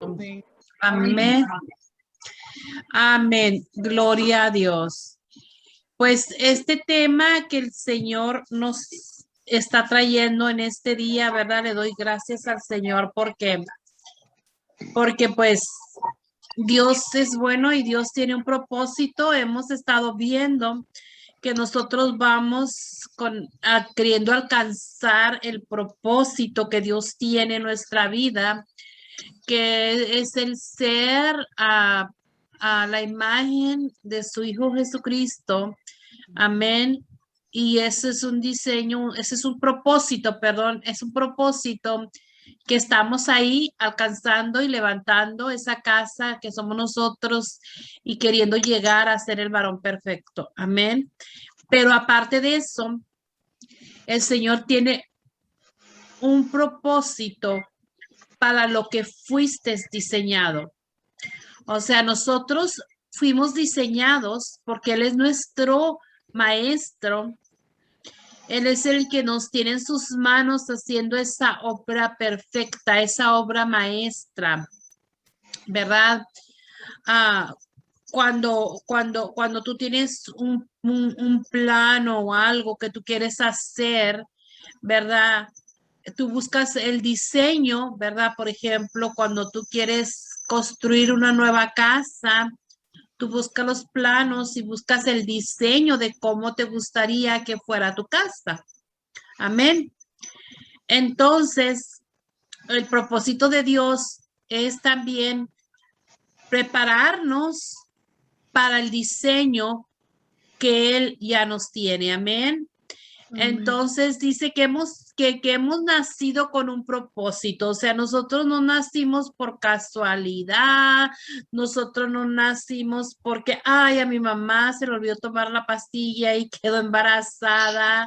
Amén. Amén. Amén. Gloria a Dios. Pues este tema que el Señor nos está trayendo en este día, ¿verdad? Le doy gracias al Señor porque pues Dios es bueno y Dios tiene un propósito. Hemos estado viendo que nosotros vamos queriendo alcanzar el propósito que Dios tiene en nuestra vida, que es el ser a la imagen de su Hijo Jesucristo. Amén. Y ese es un diseño, ese es un propósito, perdón, es un propósito que estamos ahí alcanzando y levantando esa casa que somos nosotros y queriendo llegar a ser el varón perfecto. Amén. Pero aparte de eso, el Señor tiene un propósito para lo que fuiste diseñado. O sea, nosotros fuimos diseñados porque Él es nuestro maestro. Él es el que nos tiene en sus manos haciendo esa obra perfecta, esa obra maestra, ¿verdad? Ah, cuando tú tienes un plano o algo que tú quieres hacer, ¿verdad? Tú buscas el diseño, ¿verdad? Por ejemplo, cuando tú quieres construir una nueva casa, tú buscas los planos y buscas el diseño de cómo te gustaría que fuera tu casa. Amén. Entonces, el propósito de Dios es también prepararnos para el diseño que Él ya nos tiene. Amén. Entonces dice que hemos nacido con un propósito, o sea, nosotros no nacimos por casualidad, nosotros no nacimos porque, ay, a mi mamá se le olvidó tomar la pastilla y quedó embarazada,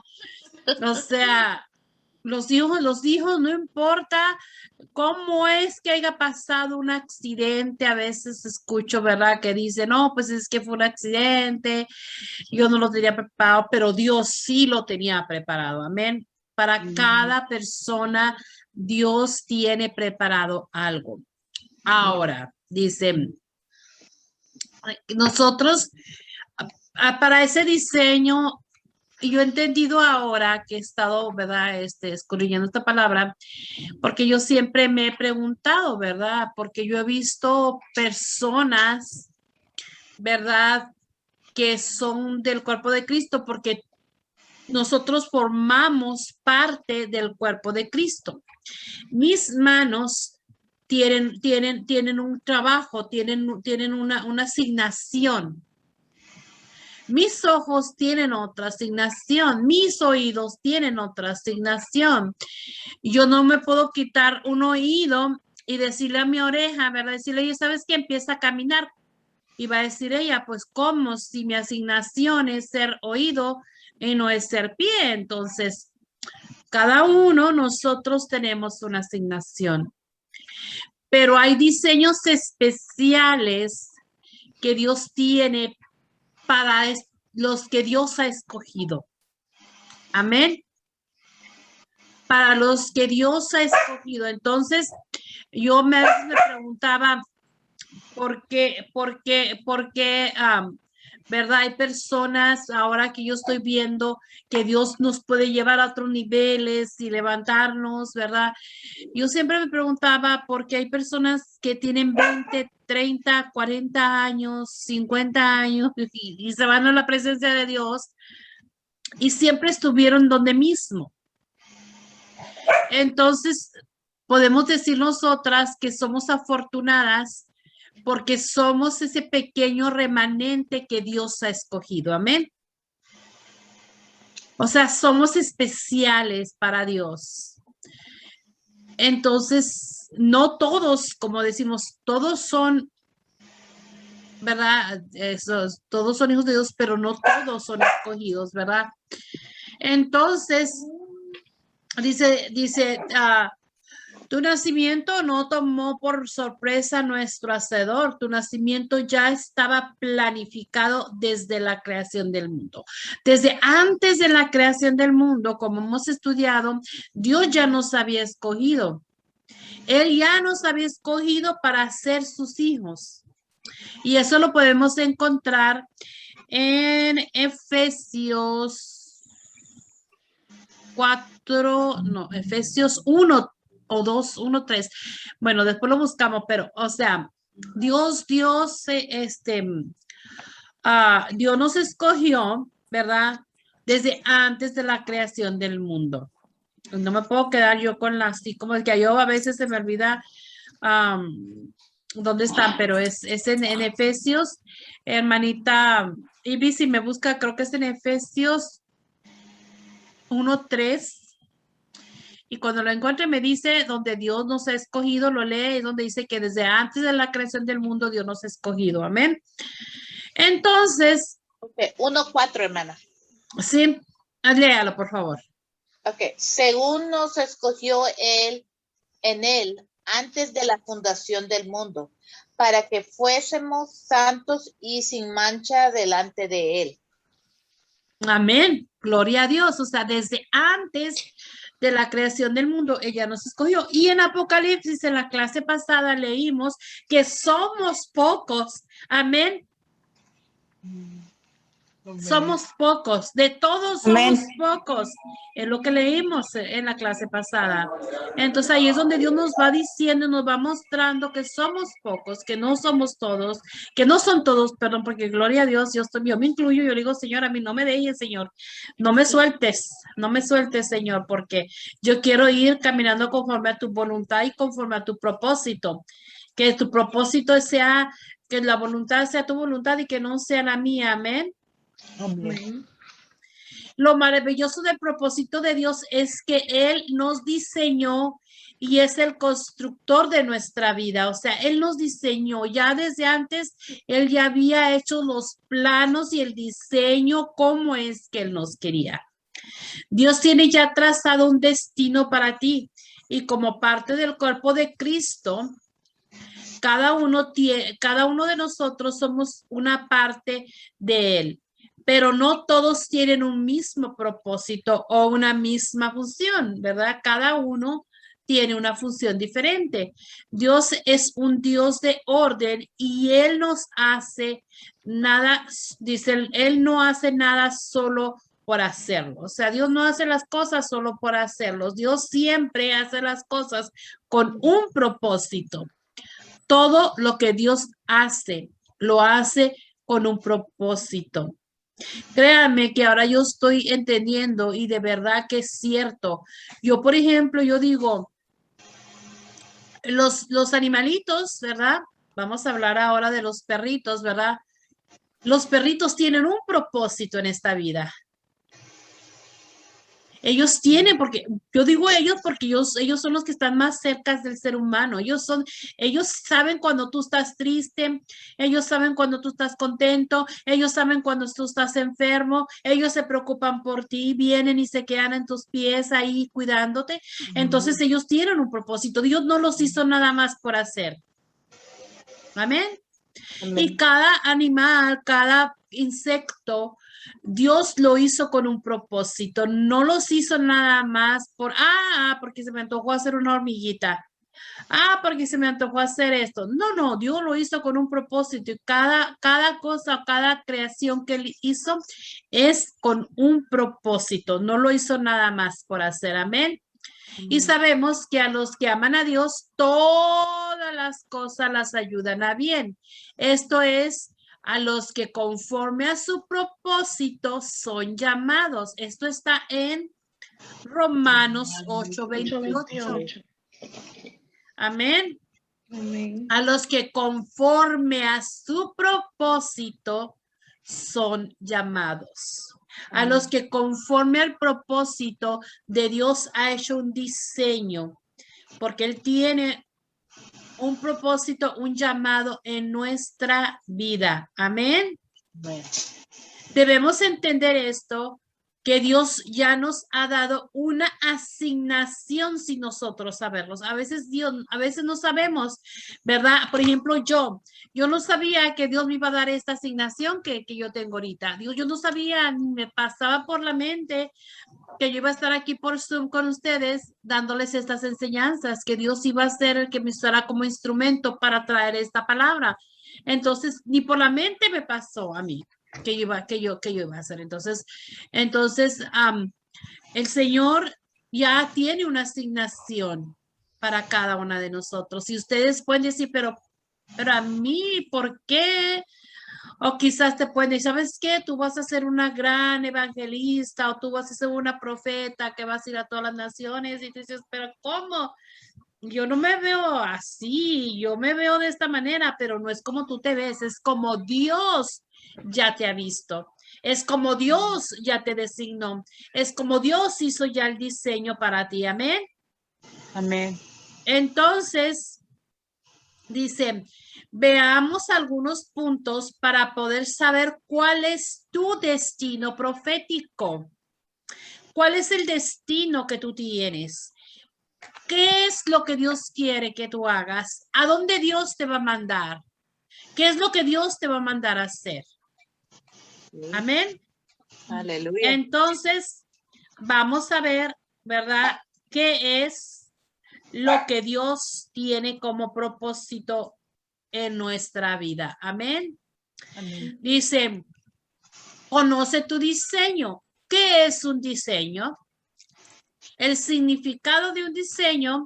o sea, los hijos, no importa cómo es que haya pasado un accidente, a veces escucho, ¿verdad? Que dicen, no, pues es que fue un accidente, yo no lo tenía preparado, pero Dios sí lo tenía preparado. Amén. Para cada persona, Dios tiene preparado algo. Ahora, dicen, nosotros, para ese diseño, yo he entendido ahora que he estado, ¿verdad? Escudriñando esta palabra, porque yo siempre me he preguntado, ¿verdad? Porque yo he visto personas, ¿verdad? Que son del cuerpo de Cristo, porque nosotros formamos parte del cuerpo de Cristo. Mis manos tienen un trabajo, tienen una asignación. Mis ojos tienen otra asignación, mis oídos tienen otra asignación. Yo no me puedo quitar un oído y decirle a mi oreja, ¿verdad? Decirle, oye, ¿sabes qué? Empieza a caminar. Y va a decir ella, pues, ¿cómo? Si mi asignación es ser oído y no es ser pie. Entonces, cada uno, nosotros tenemos una asignación. Pero hay diseños especiales que Dios tiene para los que Dios ha escogido. Amén. Para los que Dios ha escogido. Entonces, yo me preguntaba, ¿por qué, verdad? Hay personas ahora que yo estoy viendo que Dios nos puede llevar a otros niveles y levantarnos, ¿verdad? Yo siempre me preguntaba por qué hay personas que tienen 20, 30, 40 años, 50 años y se van a la presencia de Dios y siempre estuvieron donde mismo. Entonces, podemos decir nosotras que somos afortunadas porque somos ese pequeño remanente que Dios ha escogido. Amén. O sea, somos especiales para Dios. Entonces, no todos, como decimos, todos son, ¿verdad? Todos son hijos de Dios, pero no todos son escogidos, ¿verdad? Entonces, dice, tu nacimiento no tomó por sorpresa nuestro Hacedor. Tu nacimiento ya estaba planificado desde la creación del mundo. Desde antes de la creación del mundo, como hemos estudiado, Dios ya nos había escogido. Él ya nos había escogido para ser sus hijos. Y eso lo podemos encontrar en Efesios 4, no, Efesios 1 o 2, 1, 3. Bueno, después lo buscamos, pero, o sea, Dios, Dios nos escogió, ¿verdad? Desde antes de la creación del mundo. No me puedo quedar yo con la, así como el que yo a veces se me olvida dónde están, pero es en Efesios, hermanita Ivy, si me busca, creo que es en Efesios 1:3. Y cuando lo encuentre me dice donde Dios nos ha escogido, lo lee, donde dice que desde antes de la creación del mundo Dios nos ha escogido. Amén. Entonces, Okay. 1:4, hermana. sí, léalo, por favor. Ok, según nos escogió él, en él, antes de la fundación del mundo, para que fuésemos santos y sin mancha delante de él. Amén. Gloria a Dios. O sea, desde antes de la creación del mundo, ella nos escogió. Y en Apocalipsis, en la clase pasada, leímos que somos pocos. Amén. Somos pocos, de todos somos pocos, es lo que leímos en la clase pasada. Entonces ahí es donde Dios nos va diciendo, nos va mostrando que somos pocos, que no somos todos, que no son todos, perdón, porque gloria a Dios, yo me incluyo, yo digo, Señor, a mí no me dejes, Señor, no me sueltes, Señor, porque yo quiero ir caminando conforme a tu voluntad y conforme a tu propósito, que tu propósito sea, que la voluntad sea tu voluntad y que no sea la mía, amén. Amén. Lo maravilloso del propósito de Dios es que Él nos diseñó y es el constructor de nuestra vida. O sea, Él nos diseñó ya desde antes, Él ya había hecho los planos y el diseño como es que Él nos quería. Dios tiene ya trazado un destino para ti y como parte del cuerpo de Cristo, cada uno de nosotros somos una parte de Él, pero no todos tienen un mismo propósito o una misma función, ¿verdad? Cada uno tiene una función diferente. Dios es un Dios de orden y Él nos hace nada, dice, Él no hace nada solo por hacerlo. O sea, Dios no hace las cosas solo por hacerlos. Dios siempre hace las cosas con un propósito. Todo lo que Dios hace, lo hace con un propósito. Créanme que ahora yo estoy entendiendo y de verdad que es cierto. Yo, por ejemplo, yo digo, los animalitos, ¿verdad? Vamos a hablar ahora de los perritos, ¿verdad? Los perritos tienen un propósito en esta vida. Ellos tienen, porque yo digo ellos porque ellos son los que están más cerca del ser humano. Ellos saben cuando tú estás triste, ellos saben cuando tú estás contento, ellos saben cuando tú estás enfermo, ellos se preocupan por ti, vienen y se quedan en tus pies ahí cuidándote. Entonces ellos tienen un propósito. Dios no los hizo nada más por hacer. Amén. Y cada animal, cada insecto, Dios lo hizo con un propósito. No los hizo nada más porque se me antojó hacer una hormiguita. Porque se me antojó hacer esto. No, Dios lo hizo con un propósito y cada cosa, cada creación que él hizo es con un propósito. No lo hizo nada más por hacer. Amén. Y sabemos que a los que aman a Dios, todas las cosas las ayudan a bien. Esto es, a los que conforme a su propósito son llamados. Esto está en Romanos 8:28. Amén. Amén. A los que conforme a su propósito son llamados. A los que conforme al propósito de Dios ha hecho un diseño, porque Él tiene un propósito, un llamado en nuestra vida. Amén. Bueno. Debemos entender esto que Dios ya nos ha dado una asignación sin nosotros saberlos. A veces no sabemos, ¿verdad? Por ejemplo, yo no sabía que Dios me iba a dar esta asignación que yo tengo ahorita. Dios, yo no sabía, ni me pasaba por la mente que yo iba a estar aquí por Zoom con ustedes dándoles estas enseñanzas, que Dios iba a ser el que me usara como instrumento para traer esta palabra. Entonces, ni por la mente me pasó a mí que yo iba a hacer. Entonces, el Señor ya tiene una asignación para cada una de nosotros. Y ustedes pueden decir, pero a mí, ¿por qué? O quizás te pueden decir, ¿sabes qué? Tú vas a ser una gran evangelista o tú vas a ser una profeta que vas a ir a todas las naciones. Y tú dices, pero ¿cómo? Yo no me veo así, yo me veo de esta manera, pero no es como tú te ves, es como Dios ya te ha visto, es como Dios ya te designó, es como Dios hizo ya el diseño para ti, amén. Amén. Entonces, dice, veamos algunos puntos para poder saber cuál es tu destino profético. ¿Cuál es el destino que tú tienes? ¿Qué es lo que Dios quiere que tú hagas? ¿A dónde Dios te va a mandar? ¿Qué es lo que Dios te va a mandar a hacer? Amén. Aleluya. Entonces, vamos a ver, ¿verdad? ¿Qué es lo que Dios tiene como propósito en nuestra vida? Amén. Amén. Dice, conoce tu diseño. ¿Qué es un diseño? El significado de un diseño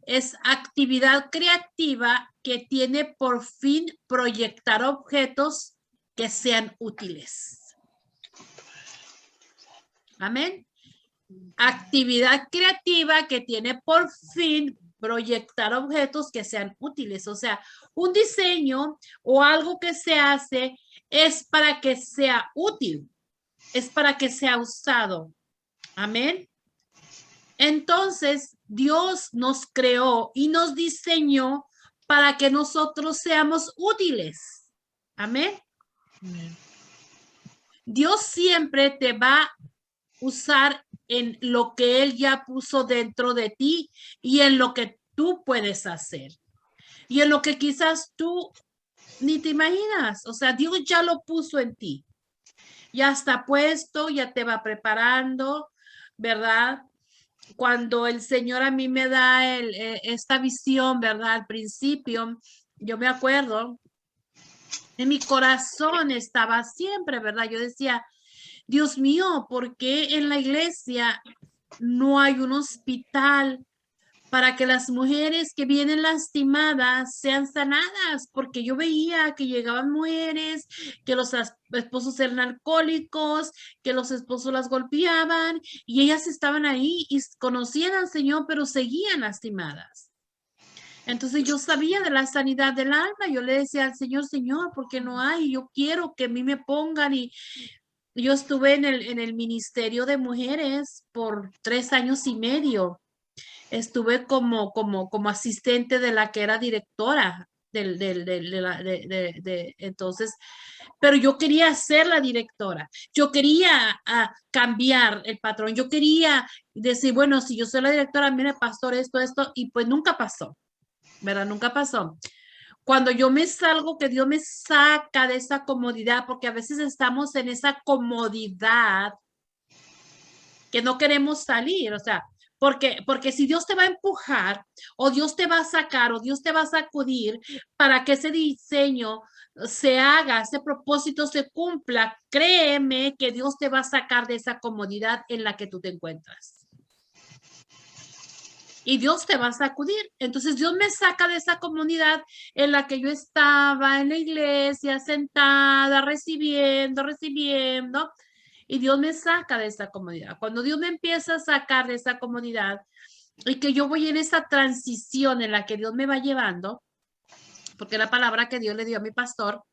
es actividad creativa que tiene por fin proyectar objetos que sean útiles. Amén. Actividad creativa que tiene por fin proyectar objetos que sean útiles. O sea, un diseño o algo que se hace es para que sea útil, es para que sea usado. Amén. Entonces, Dios nos creó y nos diseñó para que nosotros seamos útiles. Amén. Amén. Dios siempre te va a usar en lo que Él ya puso dentro de ti y en lo que tú puedes hacer. Y en lo que quizás tú ni te imaginas. O sea, Dios ya lo puso en ti. Ya está puesto, ya te va preparando, ¿verdad? Cuando el Señor a mí me da esta visión, ¿verdad? Al principio, yo me acuerdo, en mi corazón estaba siempre, ¿verdad? Yo decía, Dios mío, ¿por qué en la iglesia no hay un hospital para que las mujeres que vienen lastimadas sean sanadas? Porque yo veía que llegaban mujeres, que los esposos eran alcohólicos, que los esposos las golpeaban y ellas estaban ahí y conocían al Señor, pero seguían lastimadas. Entonces yo sabía de la sanidad del alma, yo le decía al Señor, Señor, ¿por qué no hay? Yo quiero que a mí me pongan. Y yo estuve en el ministerio de mujeres por 3 años y medio. Estuve como asistente de la que era directora entonces, pero yo quería ser la directora, yo quería cambiar el patrón, yo quería decir, bueno, si yo soy la directora, mire, pastor, esto, y pues nunca pasó, ¿verdad? Nunca pasó. Cuando yo me salgo, que Dios me saca de esa comodidad, porque a veces estamos en esa comodidad que no queremos salir, o sea, porque si Dios te va a empujar o Dios te va a sacar o Dios te va a sacudir para que ese diseño se haga, ese propósito se cumpla, créeme que Dios te va a sacar de esa comodidad en la que tú te encuentras. Y Dios te va a sacudir. Entonces Dios me saca de esa comunidad en la que yo estaba en la iglesia, sentada, recibiendo. Y Dios me saca de esa comodidad. Cuando Dios me empieza a sacar de esa comodidad y que yo voy en esa transición en la que Dios me va llevando, porque la palabra que Dios le dio a mi pastor,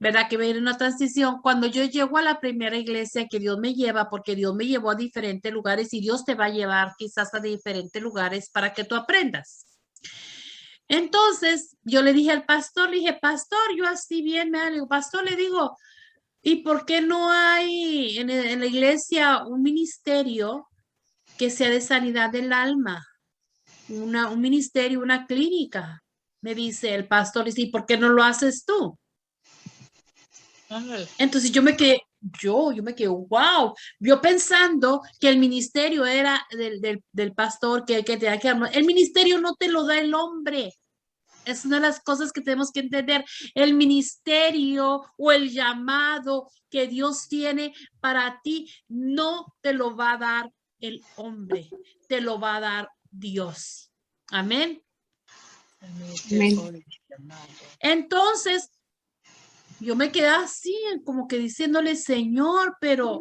¿verdad? Que va a ir en una transición. Cuando yo llego a la primera iglesia que Dios me lleva, porque Dios me llevó a diferentes lugares y Dios te va a llevar quizás a diferentes lugares para que tú aprendas. Entonces, yo le dije al pastor, le dije, pastor, yo así bien, me digo, pastor, le digo, ¿Y por qué no hay en la iglesia un ministerio que sea de sanidad del alma? Un ministerio, una clínica. Me dice el pastor, ¿y por qué no lo haces tú? Entonces yo me quedé, wow, yo pensando que el ministerio era del pastor, que tenía que el ministerio no te lo da el hombre. Es una de las cosas que tenemos que entender. El ministerio o el llamado que Dios tiene para ti no te lo va a dar el hombre, te lo va a dar Dios. Amén. Amén. Entonces, yo me quedé así, como que diciéndole, Señor, pero,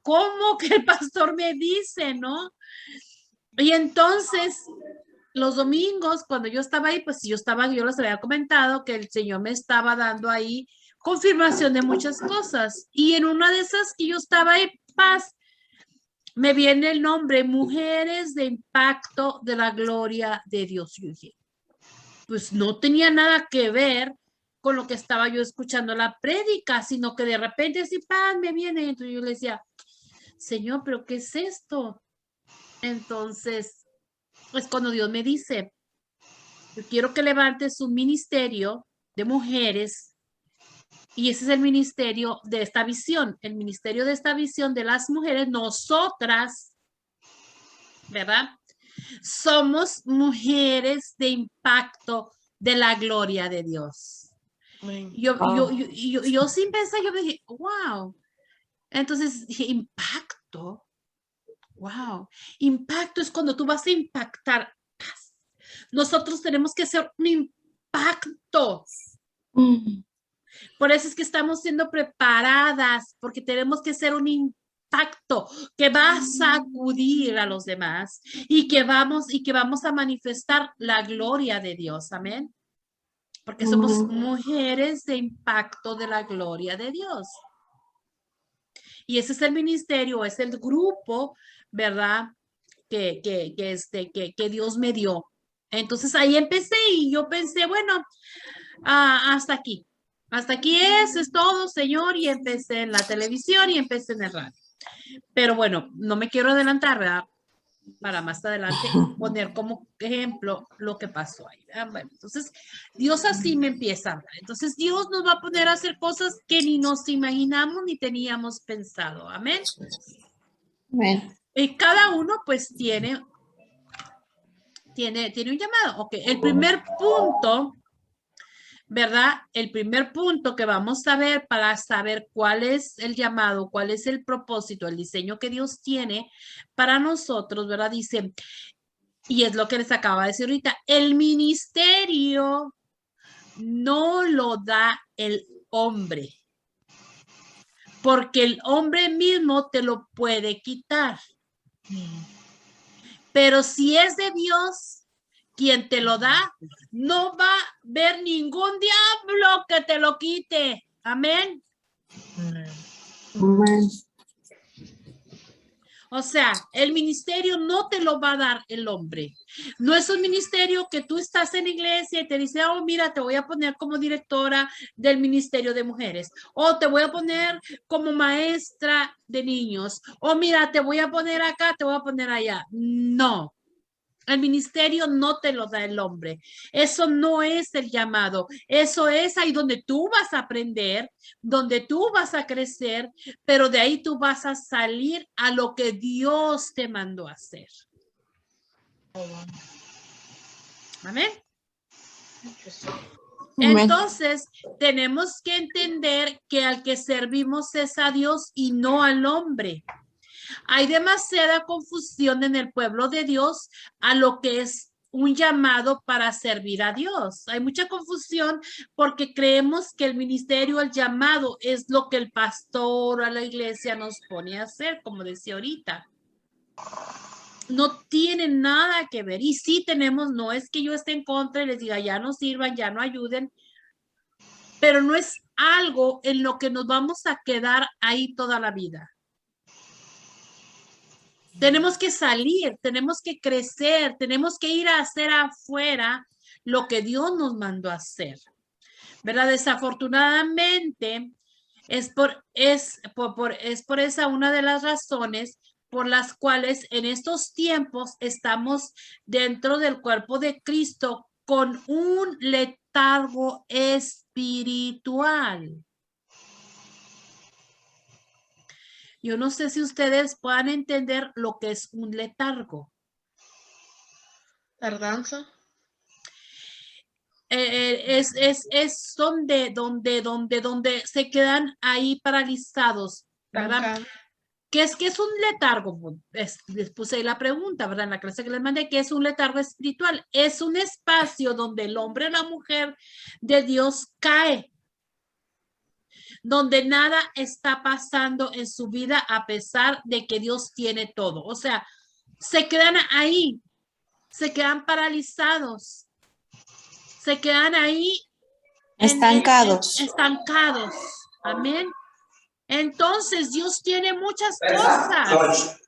¿cómo que el pastor me dice, no? Y entonces, los domingos, cuando yo estaba ahí, pues yo les había comentado que el Señor me estaba dando ahí confirmación de muchas cosas. Y en una de esas que yo estaba ahí, paz, me viene el nombre, Mujeres de Impacto de la Gloria de Dios. Yo dije, pues no tenía nada que ver con lo que estaba yo escuchando la prédica, sino que de repente así, pan, me viene. Entonces yo le decía, Señor, ¿pero qué es esto? Entonces, pues cuando Dios me dice, yo quiero que levantes un ministerio de mujeres, y ese es el ministerio de esta visión, el ministerio de esta visión de las mujeres, nosotras, ¿verdad? Somos mujeres de impacto de la gloria de Dios. Yo sin pensar, yo dije, wow. Entonces dije, impacto. Wow. Impacto es cuando tú vas a impactar. Nosotros tenemos que hacer un impacto. Por eso es que estamos siendo preparadas, porque tenemos que hacer un impacto que va a sacudir a los demás y que vamos a manifestar la gloria de Dios. Amén. Porque somos mujeres de impacto de la gloria de Dios. Y ese es el ministerio, es el grupo, ¿verdad? Que Dios me dio. Entonces ahí empecé y yo pensé, bueno, hasta aquí. Hasta aquí es todo, Señor. Y empecé en la televisión y empecé en el radio. Pero bueno, no me quiero adelantar, ¿verdad? Para más adelante poner como ejemplo lo que pasó ahí. Bueno, entonces, Dios así me empieza a hablar. Entonces, Dios nos va a poner a hacer cosas que ni nos imaginamos ni teníamos pensado. Amén. Amén. Y cada uno, pues, tiene un llamado. Ok, el primer punto, ¿verdad? El primer punto que vamos a ver para saber cuál es el llamado, cuál es el propósito, el diseño que Dios tiene para nosotros, ¿verdad? Dice, y es lo que les acaba de decir ahorita, el ministerio no lo da el hombre, porque el hombre mismo te lo puede quitar. Pero si es de Dios quien te lo da, no va a haber ningún diablo que te lo quite. Amén. Amén. O sea, el ministerio no te lo va a dar el hombre. No es un ministerio que tú estás en la iglesia y te dice, oh, mira, te voy a poner como directora del ministerio de mujeres. O te voy a poner como maestra de niños. O mira, te voy a poner acá, te voy a poner allá. No. El ministerio no te lo da el hombre. Eso no es el llamado. Eso es ahí donde tú vas a aprender, donde tú vas a crecer, pero de ahí tú vas a salir a lo que Dios te mandó a hacer. Amén. Entonces, tenemos que entender que al que servimos es a Dios y no al hombre. Hay demasiada confusión en el pueblo de Dios a lo que es un llamado para servir a Dios. Hay mucha confusión porque creemos que el ministerio, el llamado, es lo que el pastor a la iglesia nos pone a hacer, como decía ahorita. No tiene nada que ver. Y sí tenemos, no es que yo esté en contra y les diga, ya no sirvan, ya no ayuden, pero no es algo en lo que nos vamos a quedar ahí toda la vida. Tenemos que salir, tenemos que crecer, tenemos que ir a hacer afuera lo que Dios nos mandó a hacer. ¿verdad? Desafortunadamente, es por esa una de las razones por las cuales en estos tiempos estamos dentro del cuerpo de Cristo con un letargo espiritual. Yo no sé si ustedes puedan entender lo que es un letargo. Tardanza. Es donde se quedan ahí paralizados, ¿verdad? Estancado. ¿Qué es un letargo? Les puse ahí la pregunta, ¿verdad? En la clase que les mandé, ¿qué es un letargo espiritual? Es un espacio donde el hombre o la mujer de Dios cae, donde nada está pasando en su vida a pesar de que Dios tiene todo. O sea, se quedan ahí, se quedan paralizados, se quedan ahí Estancados. estancados. Amén. Entonces Dios tiene muchas cosas.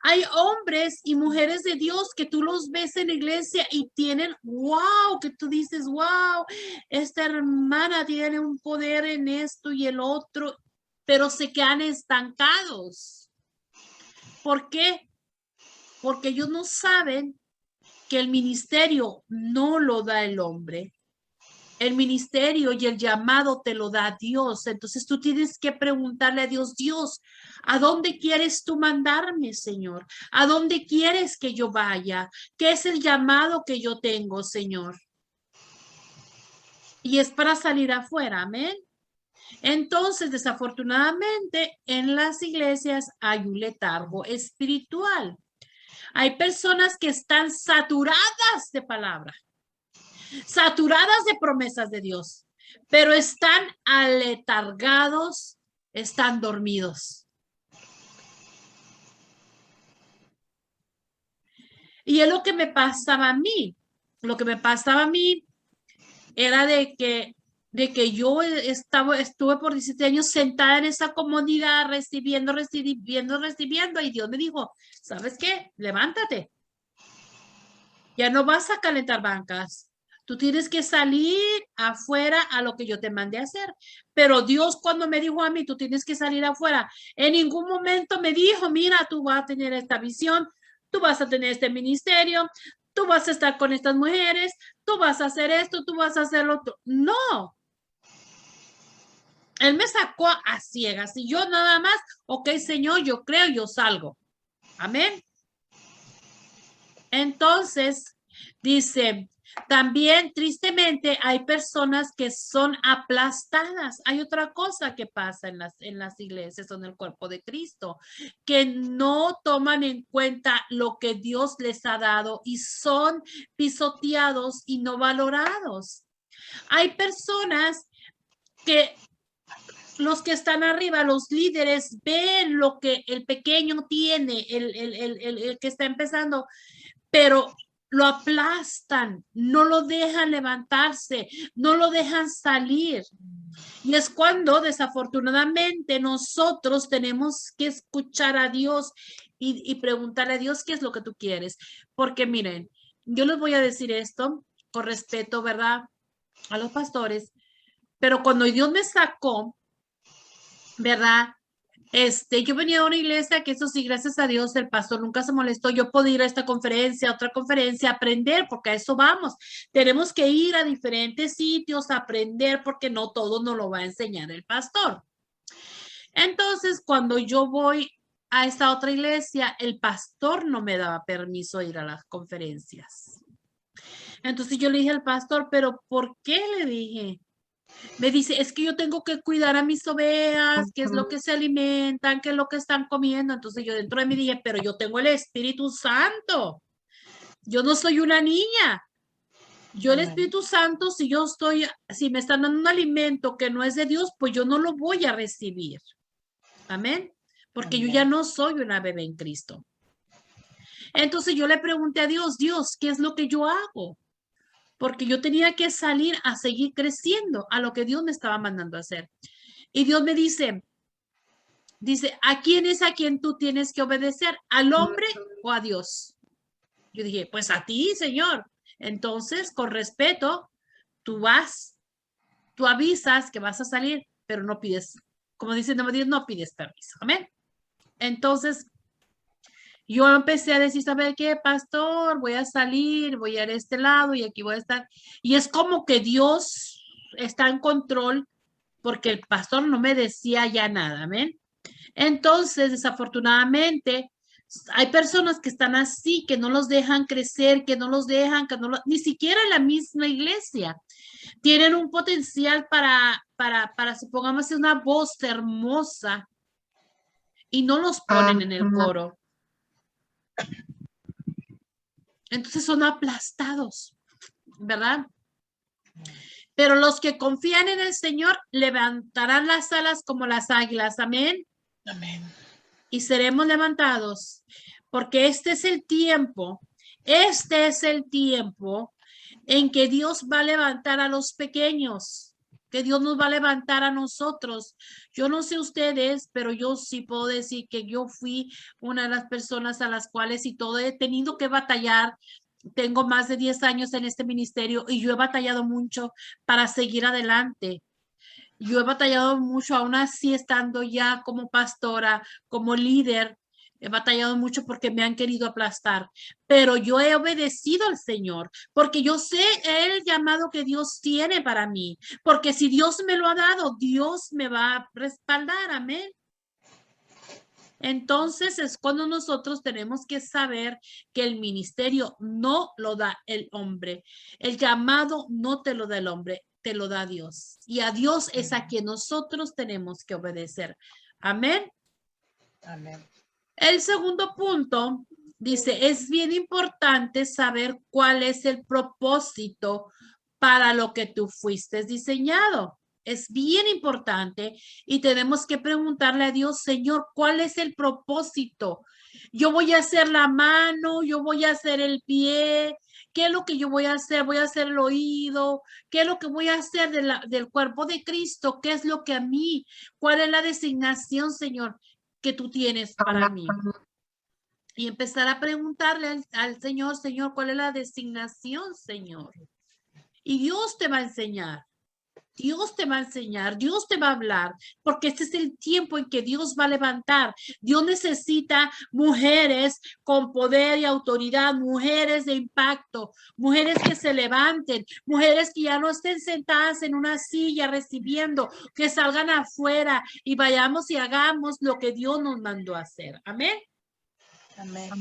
Hay hombres y mujeres de Dios que tú los ves en la iglesia y tienen, wow, que tú dices, wow, esta hermana tiene un poder en esto y el otro, pero se quedan estancados. ¿Por qué? Porque ellos no saben que el ministerio no lo da el hombre. El ministerio y el llamado te lo da Dios. Entonces tú tienes que preguntarle a Dios, Dios, ¿a dónde quieres tú mandarme, Señor? ¿A dónde quieres que yo vaya? ¿Qué es el llamado que yo tengo, Señor? Y es para salir afuera, amén. Entonces, desafortunadamente, en las iglesias hay un letargo espiritual. Hay personas que están saturadas de palabra, saturadas de promesas de Dios, pero están aletargados, están dormidos. Y es lo que me pasaba a mí. Lo que me pasaba a mí era de que yo estuve por 17 años sentada en esa comodidad, recibiendo, y Dios me dijo, ¿sabes qué? Levántate. Ya no vas a calentar bancas. Tú tienes que salir afuera a lo que yo te mandé a hacer. Pero Dios cuando me dijo a mí, tú tienes que salir afuera, en ningún momento me dijo, mira, tú vas a tener esta visión, tú vas a tener este ministerio, tú vas a estar con estas mujeres, tú vas a hacer esto, tú vas a hacer lo otro. No. Él me sacó a ciegas y yo nada más, ok, Señor, yo creo, yo salgo. Amén. Entonces, dice, también tristemente hay personas que son aplastadas. Hay otra cosa que pasa en las iglesias o en el cuerpo de Cristo, que no toman en cuenta lo que Dios les ha dado y son pisoteados y no valorados. Hay personas que los que están arriba, los líderes, ven lo que el pequeño tiene, el que está empezando, pero lo aplastan, no lo dejan levantarse, no lo dejan salir. Y es cuando desafortunadamente nosotros tenemos que escuchar a Dios y preguntarle a Dios qué es lo que tú quieres. Porque miren, yo les voy a decir esto con respeto, ¿verdad? A los pastores, pero cuando Dios me sacó, ¿verdad? Yo venía a una iglesia que eso sí, gracias a Dios, el pastor nunca se molestó. Yo puedo ir a esta conferencia, a otra conferencia, aprender, porque a eso vamos. Tenemos que ir a diferentes sitios a aprender, porque no todo nos lo va a enseñar el pastor. Entonces, cuando yo voy a esta otra iglesia, el pastor no me daba permiso de ir a las conferencias. Entonces yo le dije al pastor, ¿pero por qué? Le dije. Me dice, es que yo tengo que cuidar a mis ovejas, qué es lo que se alimentan, qué es lo que están comiendo. Entonces yo dentro de mí dije, pero yo tengo el Espíritu Santo. Yo no soy una niña. Yo el Espíritu Santo, si me están dando un alimento que no es de Dios, pues yo no lo voy a recibir. Amén. Porque yo ya no soy una bebé en Cristo. Entonces yo le pregunté a Dios, ¿qué es lo que yo hago? Porque yo tenía que salir a seguir creciendo a lo que Dios me estaba mandando a hacer. Y Dios me dice, ¿a quién es a quien tú tienes que obedecer? ¿Al hombre o a Dios? Yo dije, pues a ti, Señor. Entonces, con respeto, tú vas Tú avisas que vas a salir, pero no pides, como dice el número 10, no pides permiso. Amén. Entonces, yo empecé a decir, ¿sabe qué, pastor? Voy a salir, voy a ir a este lado y aquí voy a estar. Y es como que Dios está en control porque el pastor no me decía ya nada. Amén. Entonces, desafortunadamente, hay personas que están así, que no los dejan crecer, que no los dejan, ni siquiera en la misma iglesia. Tienen un potencial para supongamos, una voz hermosa y no los ponen en el coro. Entonces son aplastados, ¿verdad? Pero los que confían en el Señor levantarán las alas como las águilas. Amén. Amén. Y seremos levantados, porque este es el tiempo en que Dios va a levantar a los pequeños, que Dios nos va a levantar a nosotros. Yo no sé ustedes, pero yo sí puedo decir que yo fui una de las personas a las cuales y todo he tenido que batallar. Tengo más de 10 años en este ministerio y yo he batallado mucho para seguir adelante. Yo he batallado mucho, aún así estando ya como pastora, como líder, he batallado mucho porque me han querido aplastar, pero yo he obedecido al Señor, porque yo sé el llamado que Dios tiene para mí, porque si Dios me lo ha dado, Dios me va a respaldar, amén. Entonces es cuando nosotros tenemos que saber que el ministerio no lo da el hombre, el llamado no te lo da el hombre, te lo da Dios. Y a Dios es a quien nosotros tenemos que obedecer. Amén. Amén. El segundo punto dice, es bien importante saber cuál es el propósito para lo que tú fuiste diseñado. Es bien importante y tenemos que preguntarle a Dios, Señor, ¿cuál es el propósito? Yo voy a hacer la mano, yo voy a hacer el pie, ¿qué es lo que yo voy a hacer? Voy a hacer el oído, ¿qué es lo que voy a hacer del cuerpo de Cristo? ¿Qué es lo que a mí? ¿Cuál es la designación, Señor, que tú tienes para mí? Y empezar a preguntarle al Señor, Señor, ¿cuál es la designación, Señor? Y Dios te va a enseñar. Dios te va a enseñar, Dios te va a hablar, porque este es el tiempo en que Dios va a levantar. Dios necesita mujeres con poder y autoridad, mujeres de impacto, mujeres que se levanten, mujeres que ya no estén sentadas en una silla recibiendo, que salgan afuera y vayamos y hagamos lo que Dios nos mandó a hacer. Amén. Amén.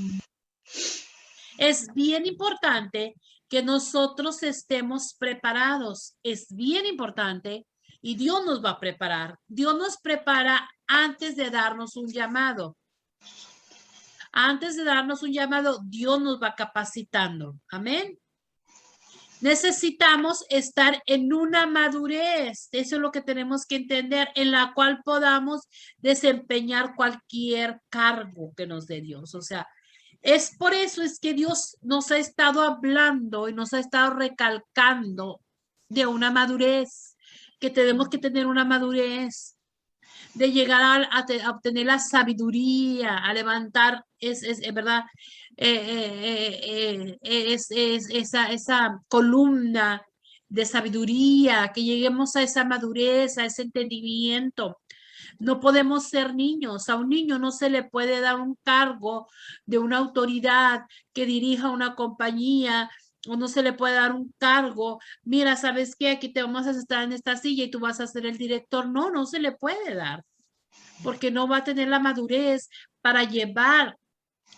Es bien importante que nosotros estemos preparados. Es bien importante y Dios nos va a preparar. Dios nos prepara antes de darnos un llamado. Antes de darnos un llamado, Dios nos va capacitando. Amén. Necesitamos estar en una madurez. Eso es lo que tenemos que entender, en la cual podamos desempeñar cualquier cargo que nos dé Dios. O sea, es por eso es que Dios nos ha estado hablando y nos ha estado recalcando de una madurez, que tenemos que tener una madurez, de llegar a obtener la sabiduría, a levantar, es verdad, esa columna de sabiduría, que lleguemos a esa madurez, a ese entendimiento. No podemos ser niños. A un niño no se le puede dar un cargo de una autoridad que dirija una compañía, o no se le puede dar un cargo. Mira, ¿sabes qué? Aquí te vamos a estar en esta silla y tú vas a ser el director. No, no se le puede dar, porque no va a tener la madurez para llevar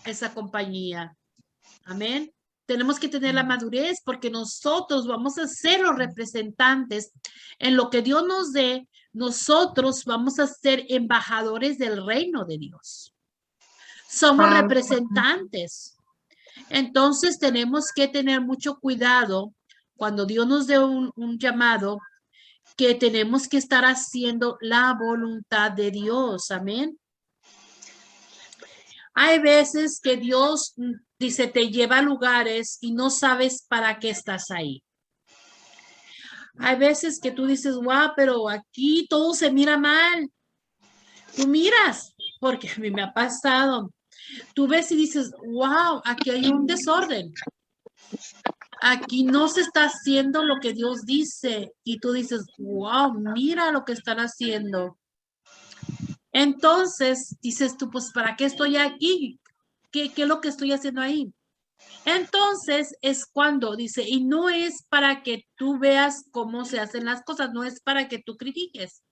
esa compañía. Amén. Tenemos que tener la madurez porque nosotros vamos a ser los representantes en lo que Dios nos dé. Nosotros vamos a ser embajadores del reino de Dios. Somos representantes. Entonces tenemos que tener mucho cuidado cuando Dios nos dé un llamado, que tenemos que estar haciendo la voluntad de Dios. Amén. Hay veces que Dios dice, te lleva a lugares y no sabes para qué estás ahí. Hay veces que tú dices, wow, pero aquí todo se mira mal. Tú miras, porque a mí me ha pasado. Tú ves y dices, wow, aquí hay un desorden. aquí no se está haciendo lo que Dios dice. Y tú dices, wow, mira lo que están haciendo. Entonces dices tú, pues, ¿para qué estoy aquí? ¿Qué es lo que estoy haciendo ahí? Entonces es cuando dice, y no es para que tú veas cómo se hacen las cosas, no es para que tú critiques,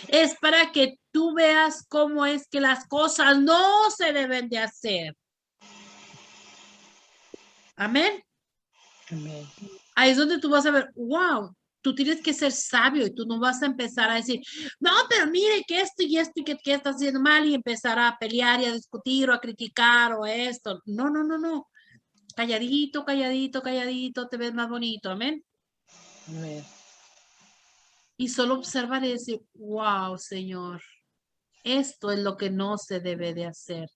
es para que tú veas cómo es que las cosas no se deben de hacer. Amén. Amén. Ahí es donde tú vas a ver, wow, tú tienes que ser sabio y tú no vas a empezar a decir, no, pero mire que esto y esto y que estás haciendo mal y empezar a pelear y a discutir o a criticar o esto. No, no, no, no. Calladito, calladito, calladito, te ves más bonito. Amén. Amén. Y solo observar y decir, wow, Señor, esto es lo que no se debe de hacer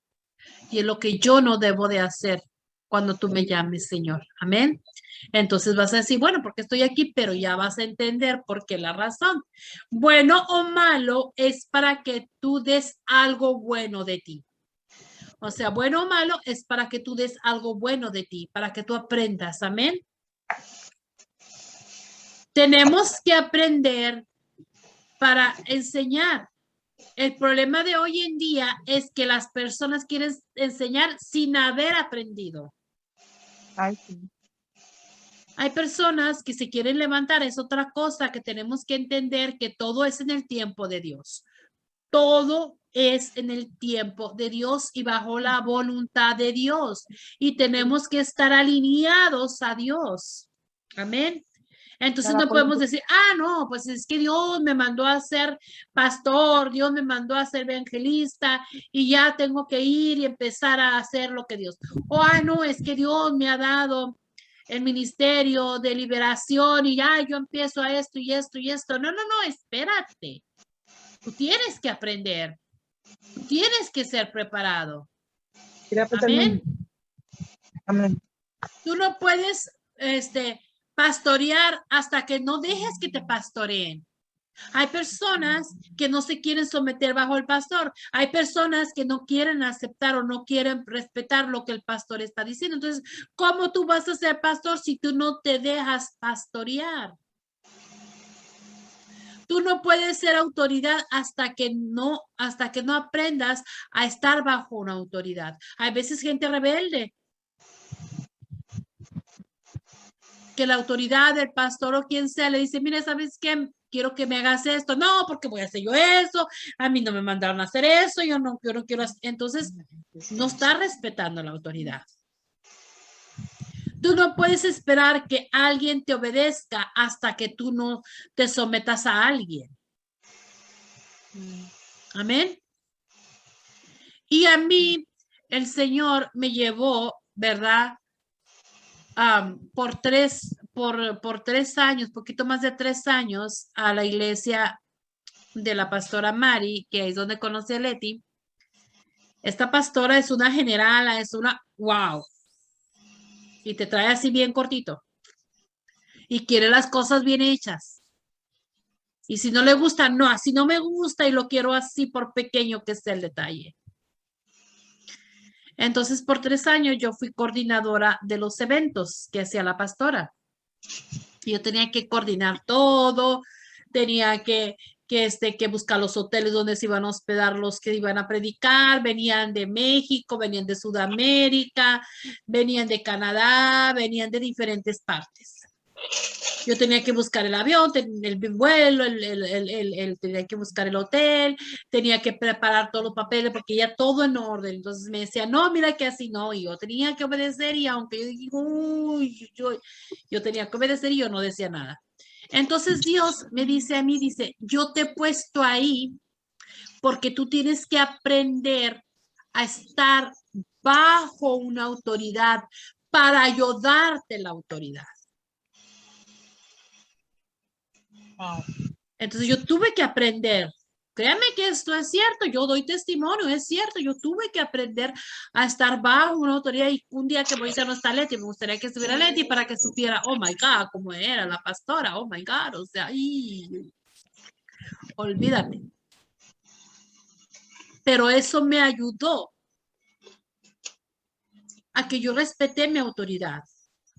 y es lo que yo no debo de hacer cuando tú me llames, Señor. Amén. Entonces vas a decir, bueno, porque estoy aquí, pero ya vas a entender por qué la razón. Bueno o malo es para que tú des algo bueno de ti. O sea, bueno o malo es para que tú des algo bueno de ti, para que tú aprendas. Amén. Tenemos que aprender para enseñar. El problema de hoy en día es que las personas quieren enseñar sin haber aprendido. Ay, sí. Hay personas que se quieren levantar, es otra cosa que tenemos que entender que todo es en el tiempo de Dios. Todo es en el tiempo de Dios y bajo la voluntad de Dios. Y tenemos que estar alineados a Dios. Amén. Entonces no podemos decir, no, pues es que Dios me mandó a ser pastor, Dios me mandó a ser evangelista y ya tengo que ir y empezar a hacer lo que Dios. O, no, es que Dios me ha dado el ministerio de liberación y ya yo empiezo a esto y esto y esto. No, no, no, espérate. Tú tienes que aprender. Tú tienes que ser preparado. Amén. Amén. Tú no puedes, pastorear hasta que no dejes que te pastoreen. Hay personas que no se quieren someter bajo el pastor. Hay personas que no quieren aceptar o no quieren respetar lo que el pastor está diciendo. Entonces, ¿cómo tú vas a ser pastor si tú no te dejas pastorear? Tú no puedes ser autoridad hasta que no aprendas a estar bajo una autoridad. Hay veces gente rebelde que la autoridad del pastor o quien sea le dice, mira, ¿sabes qué? Quiero que me hagas esto. No, porque voy a hacer yo eso. A mí no me mandaron a hacer eso. Yo no quiero hacer. Entonces, no está respetando la autoridad. Tú no puedes esperar que alguien te obedezca hasta que tú no te sometas a alguien. Amén. Y a mí, el Señor me llevó, ¿verdad? Por 3 años, poquito más de 3 años, a la iglesia de la pastora Mari, que es donde conocí a Leti. Esta pastora es una generala, es una wow. Y te trae así bien cortito. Y quiere las cosas bien hechas. Y si no le gusta, no, así no me gusta y lo quiero así por pequeño que sea el detalle. Entonces, por 3 años yo fui coordinadora de los eventos que hacía la pastora. Yo tenía que coordinar todo, tenía que buscar los hoteles donde se iban a hospedar los que iban a predicar, venían de México, venían de Sudamérica, venían de Canadá, venían de diferentes partes. Yo tenía que buscar el avión, el vuelo, tenía que buscar el hotel, tenía que preparar todos los papeles porque ya todo en orden. Entonces me decía, no, mira que así no, y yo tenía que obedecer y aunque yo digo, uy, yo tenía que obedecer y yo no decía nada. Entonces Dios me dice a mí, dice, yo te he puesto ahí porque tú tienes que aprender a estar bajo una autoridad para ayudarte la autoridad. Entonces yo tuve que aprender. Créanme que esto es cierto, yo doy testimonio, es cierto, yo tuve que aprender a estar bajo una autoridad y un día que ahorita no está Leti, me gustaría que estuviera Leti para que supiera, oh my God, cómo era la pastora, oh my God, o sea, olvídate. Pero eso me ayudó a que yo respeté mi autoridad.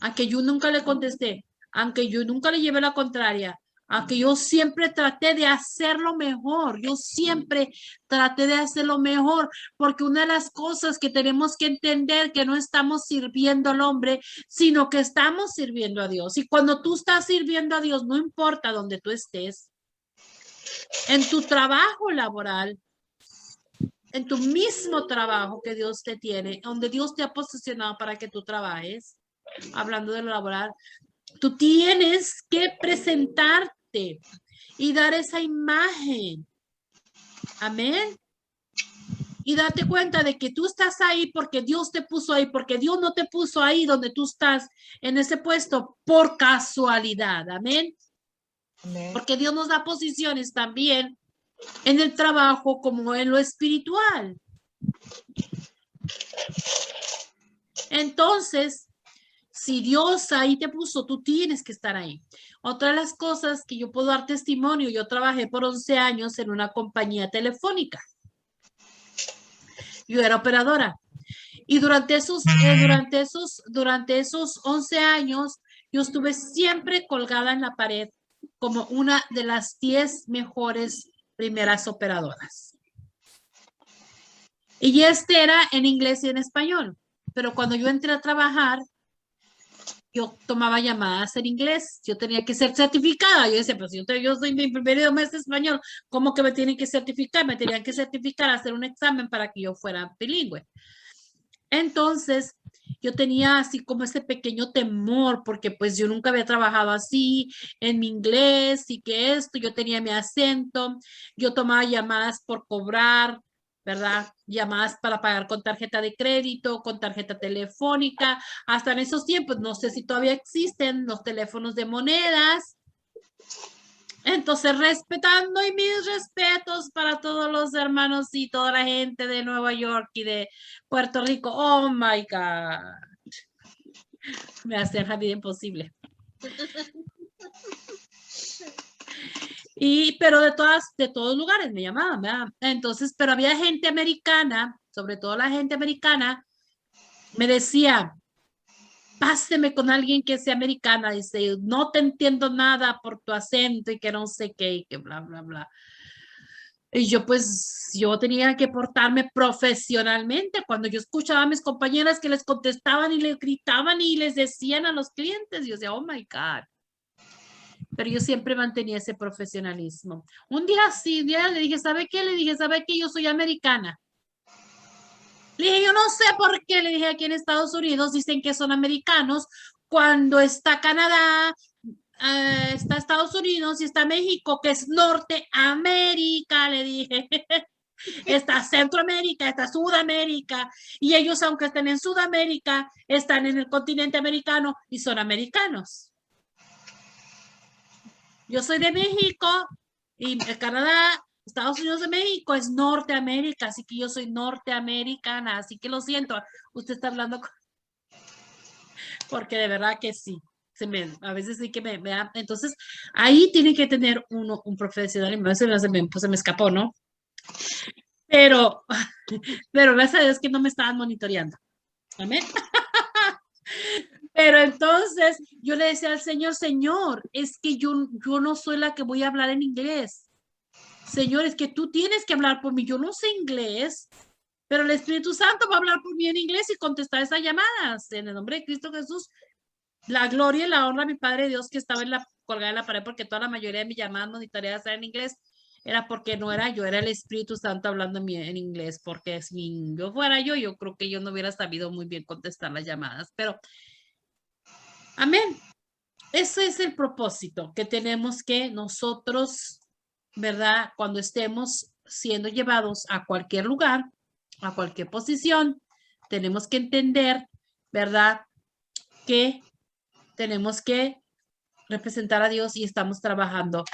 aunque yo nunca le contesté, aunque yo nunca le llevé la contraria, aunque yo siempre traté de hacerlo mejor, yo siempre traté de hacerlo mejor, porque una de las cosas que tenemos que entender que no estamos sirviendo al hombre, sino que estamos sirviendo a Dios. Y cuando tú estás sirviendo a Dios, no importa donde tú estés, en tu trabajo laboral, en tu mismo trabajo que Dios te tiene, donde Dios te ha posicionado para que tú trabajes, hablando de lo laboral, tú tienes que presentarte y dar esa imagen. Amén. Y date cuenta de que tú estás ahí porque Dios te puso ahí, porque Dios no te puso ahí donde tú estás en ese puesto por casualidad. Amén. Amén. Porque Dios nos da posiciones también en el trabajo como en lo espiritual. Entonces, si Dios ahí te puso, tú tienes que estar ahí. Otra de las cosas que yo puedo dar testimonio, yo trabajé por 11 años en una compañía telefónica. Yo era operadora. Y durante esos 11 años, yo estuve siempre colgada en la pared como una de las 10 mejores primeras operadoras. Y este era en inglés y en español. Pero cuando yo entré a trabajar, yo tomaba llamadas en inglés, yo tenía que ser certificada. Yo decía, pues yo soy mi primer idioma es español, ¿cómo que me tienen que certificar? Me tenían que certificar, hacer un examen para que yo fuera bilingüe. Entonces, yo tenía así como ese pequeño temor, porque pues yo nunca había trabajado así en mi inglés y que esto, yo tenía mi acento, yo tomaba llamadas por cobrar, ¿verdad? Llamadas para pagar con tarjeta de crédito, con tarjeta telefónica. Hasta en esos tiempos, no sé si todavía existen los teléfonos de monedas. Entonces, respetando y mis respetos para todos los hermanos y toda la gente de Nueva York y de Puerto Rico. Oh, my God. Me hace la vida imposible. Pero de todos lugares me llamaban, ¿verdad? Entonces, pero había gente americana, sobre todo la gente americana, me decía, páseme con alguien que sea americana, dice, no te entiendo nada por tu acento y que no sé qué, y que bla, bla, bla. Y yo tenía que portarme profesionalmente. Cuando yo escuchaba a mis compañeras que les contestaban y les gritaban y les decían a los clientes, yo decía, oh my God. Pero yo siempre mantenía ese profesionalismo. Un día le dije, ¿sabe qué? Le dije, ¿sabe qué? Yo soy americana. Le dije, yo no sé por qué, le dije, aquí en Estados Unidos dicen que son americanos cuando está Canadá, está Estados Unidos y está México, que es Norteamérica, le dije. Está Centroamérica, está Sudamérica, y ellos, aunque estén en Sudamérica, están en el continente americano y son americanos. Yo soy de México y Canadá, Estados Unidos de México es Norteamérica, así que yo soy norteamericana, así que lo siento, usted está hablando con... porque de verdad que sí. A veces sí que me da. Entonces, ahí tiene que tener uno un profesional, y se me escapó, ¿no? Pero gracias a Dios que no me estaban monitoreando. Amén. Pero entonces yo le decía al Señor, Señor, es que yo no soy la que voy a hablar en inglés. Señor, es que tú tienes que hablar por mí. Yo no sé inglés, pero el Espíritu Santo va a hablar por mí en inglés y contestar esas llamadas. En el nombre de Cristo Jesús, la gloria y la honra a mi Padre Dios que estaba colgada en la pared, porque toda la mayoría de mis llamadas monitoreadas eran en inglés. Era porque no era yo, era el Espíritu Santo hablando en inglés, porque si yo fuera yo creo que yo no hubiera sabido muy bien contestar las llamadas, pero amén. Ese es el propósito que tenemos que nosotros, ¿verdad? Cuando estemos siendo llevados a cualquier lugar, a cualquier posición, tenemos que entender, ¿verdad? Que tenemos que representar a Dios y estamos trabajando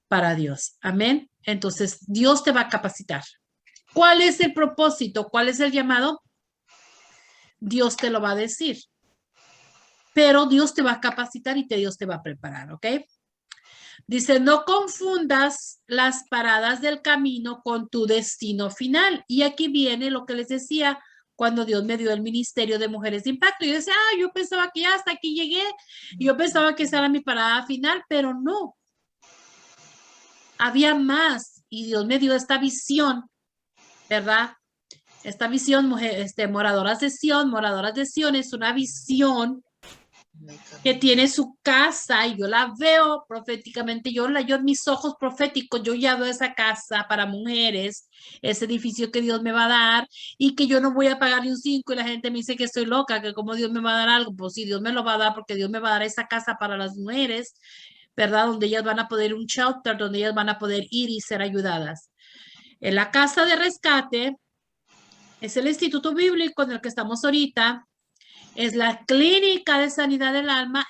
para Dios. Amén. Entonces, Dios te va a capacitar. ¿Cuál es el propósito? ¿Cuál es el llamado? Dios te lo va a decir. Pero Dios te va a capacitar y Dios te va a preparar, ¿ok? Dice, no confundas las paradas del camino con tu destino final. Y aquí viene lo que les decía, cuando Dios me dio el ministerio de Mujeres de Impacto. Yo decía, yo pensaba que ya hasta aquí llegué, y yo pensaba que esa era mi parada final, pero no. Había más, y Dios me dio esta visión, ¿verdad? Esta visión, moradoras de Sion es una visión que tiene su casa, y yo la veo proféticamente, yo mis ojos proféticos, yo ya veo esa casa para mujeres, ese edificio que Dios me va a dar, y que yo no voy a pagar ni un 5, y la gente me dice que estoy loca, que como Dios me va a dar algo. Pues sí, Dios me lo va a dar, porque Dios me va a dar esa casa para las mujeres, ¿verdad? Donde ellas van a poder, un shelter, donde ellas van a poder ir y ser ayudadas. En la casa de rescate es el instituto bíblico en el que estamos ahorita. Es la clínica de sanidad del alma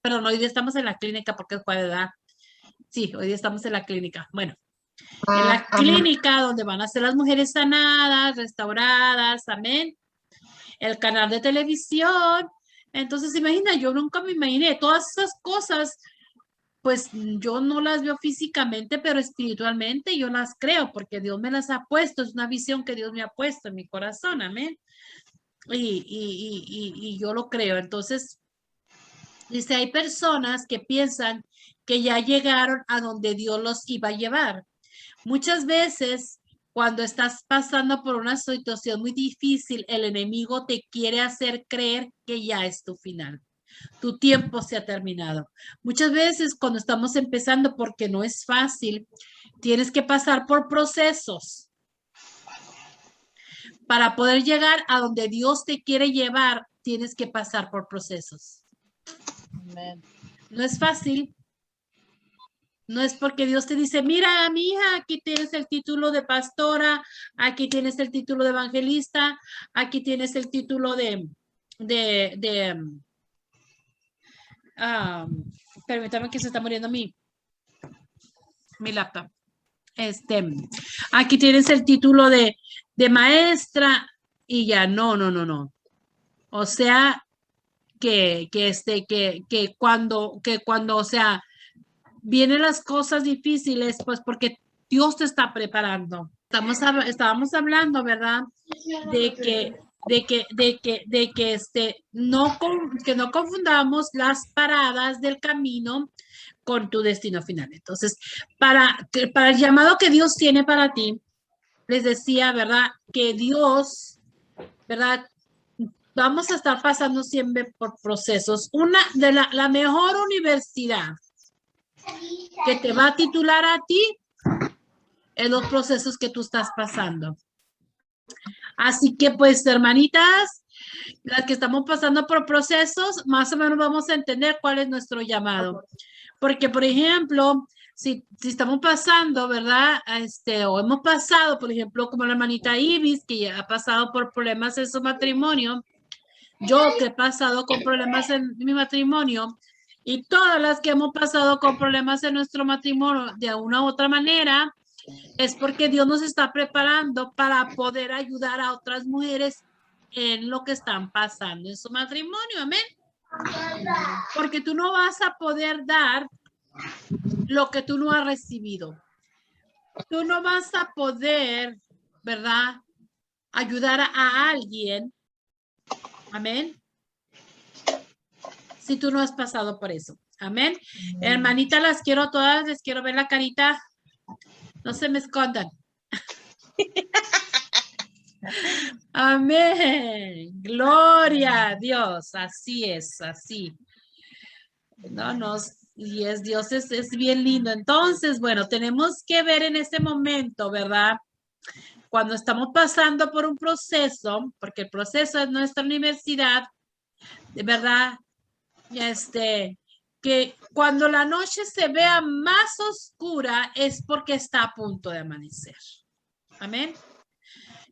perdón, hoy día estamos en la clínica porque es jueves, ¿verdad? Sí, hoy día estamos en la clínica. Bueno, en la clínica donde van a ser las mujeres sanadas, restauradas, amén. El canal de televisión. Entonces, imagina, yo nunca me imaginé todas esas cosas, pues yo no las veo físicamente, pero espiritualmente yo las creo porque Dios me las ha puesto. Es una visión que Dios me ha puesto en mi corazón, amén. Y yo lo creo. Entonces, dice, hay personas que piensan que ya llegaron a donde Dios los iba a llevar. Muchas veces, cuando estás pasando por una situación muy difícil, el enemigo te quiere hacer creer que ya es tu final. Tu tiempo se ha terminado. Muchas veces, cuando estamos empezando, porque no es fácil, tienes que pasar por procesos para poder llegar a donde Dios te quiere llevar. Tienes que pasar por procesos. Amén. No es fácil. No es porque Dios te dice, mira, mi hija, aquí tienes el título de pastora, aquí tienes el título de evangelista, aquí tienes el título permítame que se está muriendo mi laptop. Aquí tienes el título de maestra y ya, no. O sea, que cuando, o sea, vienen las cosas difíciles, pues porque Dios te está preparando. Estábamos hablando, ¿verdad? Que no confundamos las paradas del camino con tu destino final. Entonces, para el llamado que Dios tiene para ti, les decía, ¿verdad? Que Dios, ¿verdad? Vamos a estar pasando siempre por procesos. Una de la mejor universidad que te va a titular a ti en los procesos que tú estás pasando. Así que pues, hermanitas, las que estamos pasando por procesos, más o menos vamos a entender cuál es nuestro llamado. Porque, por ejemplo, si estamos pasando, ¿verdad? O hemos pasado, por ejemplo, como la hermanita Ibis, que ya ha pasado por problemas en su matrimonio, yo que he pasado con problemas en mi matrimonio, y todas las que hemos pasado con problemas en nuestro matrimonio de una u otra manera, es porque Dios nos está preparando para poder ayudar a otras mujeres en lo que están pasando en su matrimonio, amén. Porque tú no vas a poder dar lo que tú no has recibido. Tú no vas a poder, ¿verdad? Ayudar a alguien, amén, si tú no has pasado por eso, amén. Hermanita, las quiero todas, les quiero ver la carita. No se me escondan. Amén. Gloria a Dios. Así es, así. Y Dios es bien lindo. Entonces, bueno, tenemos que ver en este momento, ¿verdad? Cuando estamos pasando por un proceso, porque el proceso es nuestra universidad, de verdad, que cuando la noche se vea más oscura es porque está a punto de amanecer. Amén.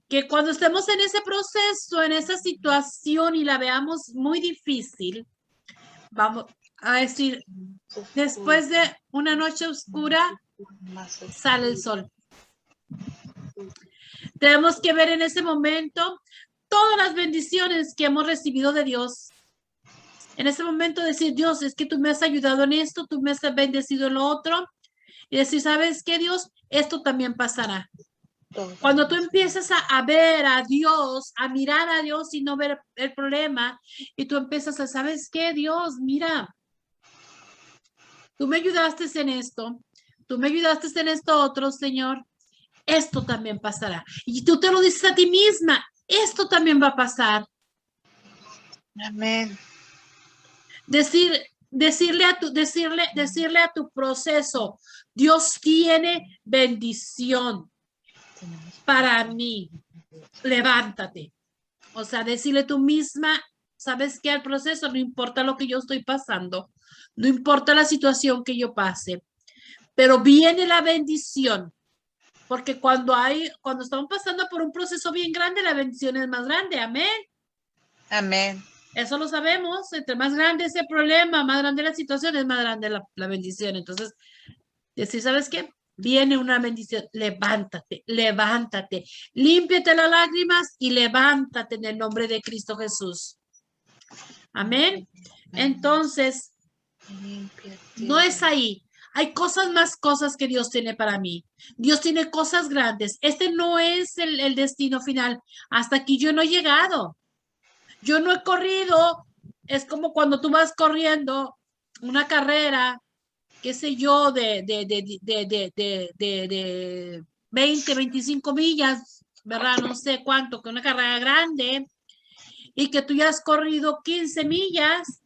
Que cuando estemos en ese proceso, en esa situación y la veamos muy difícil, vamos a decir, después de una noche oscura, sale el sol. Tenemos que ver en ese momento todas las bendiciones que hemos recibido de Dios. En ese momento decir, Dios, es que tú me has ayudado en esto, tú me has bendecido en lo otro. Y decir, ¿sabes qué, Dios? Esto también pasará. Cuando tú empiezas a ver a Dios, a mirar a Dios y no ver el problema, y tú empiezas a, ¿sabes qué, Dios? Mira, tú me ayudaste en esto, tú me ayudaste en esto otro, Señor. Esto también pasará. Y tú te lo dices a ti misma, esto también va a pasar. Amén. Decirle a tu proceso, Dios tiene bendición para mí. Levántate. O sea, decirle tú misma, ¿sabes qué? Al proceso, no importa lo que yo estoy pasando, no importa la situación que yo pase, pero viene la bendición. Porque cuando estamos pasando por un proceso bien grande, la bendición es más grande. Amén. Amén. Eso lo sabemos. Entre más grande ese problema, más grande la situación, es más grande la bendición. Entonces, decir, ¿sabes qué? Viene una bendición. Levántate, levántate. Límpiate las lágrimas y levántate en el nombre de Cristo Jesús. Amén. Entonces, no es ahí. Hay más cosas que Dios tiene para mí. Dios tiene cosas grandes. Este no es el destino final. Hasta aquí yo no he llegado. Yo no he corrido. Es como cuando tú vas corriendo una carrera, qué sé yo, de 20, 25 millas, ¿verdad? No sé cuánto, que una carrera grande, y que tú ya has corrido 15 millas.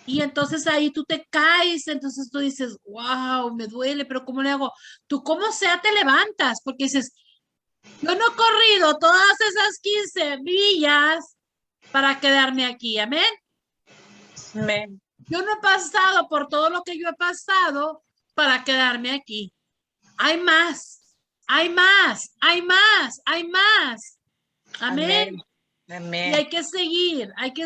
Y entonces ahí tú te caes, entonces tú dices, wow, me duele, pero ¿cómo le hago? Tú como sea te levantas, porque dices, yo no he corrido todas esas 15 millas para quedarme aquí, amén. Amén. Yo no he pasado por todo lo que yo he pasado para quedarme aquí. Hay más, hay más, hay más, hay más. Amén. Amén. Y hay que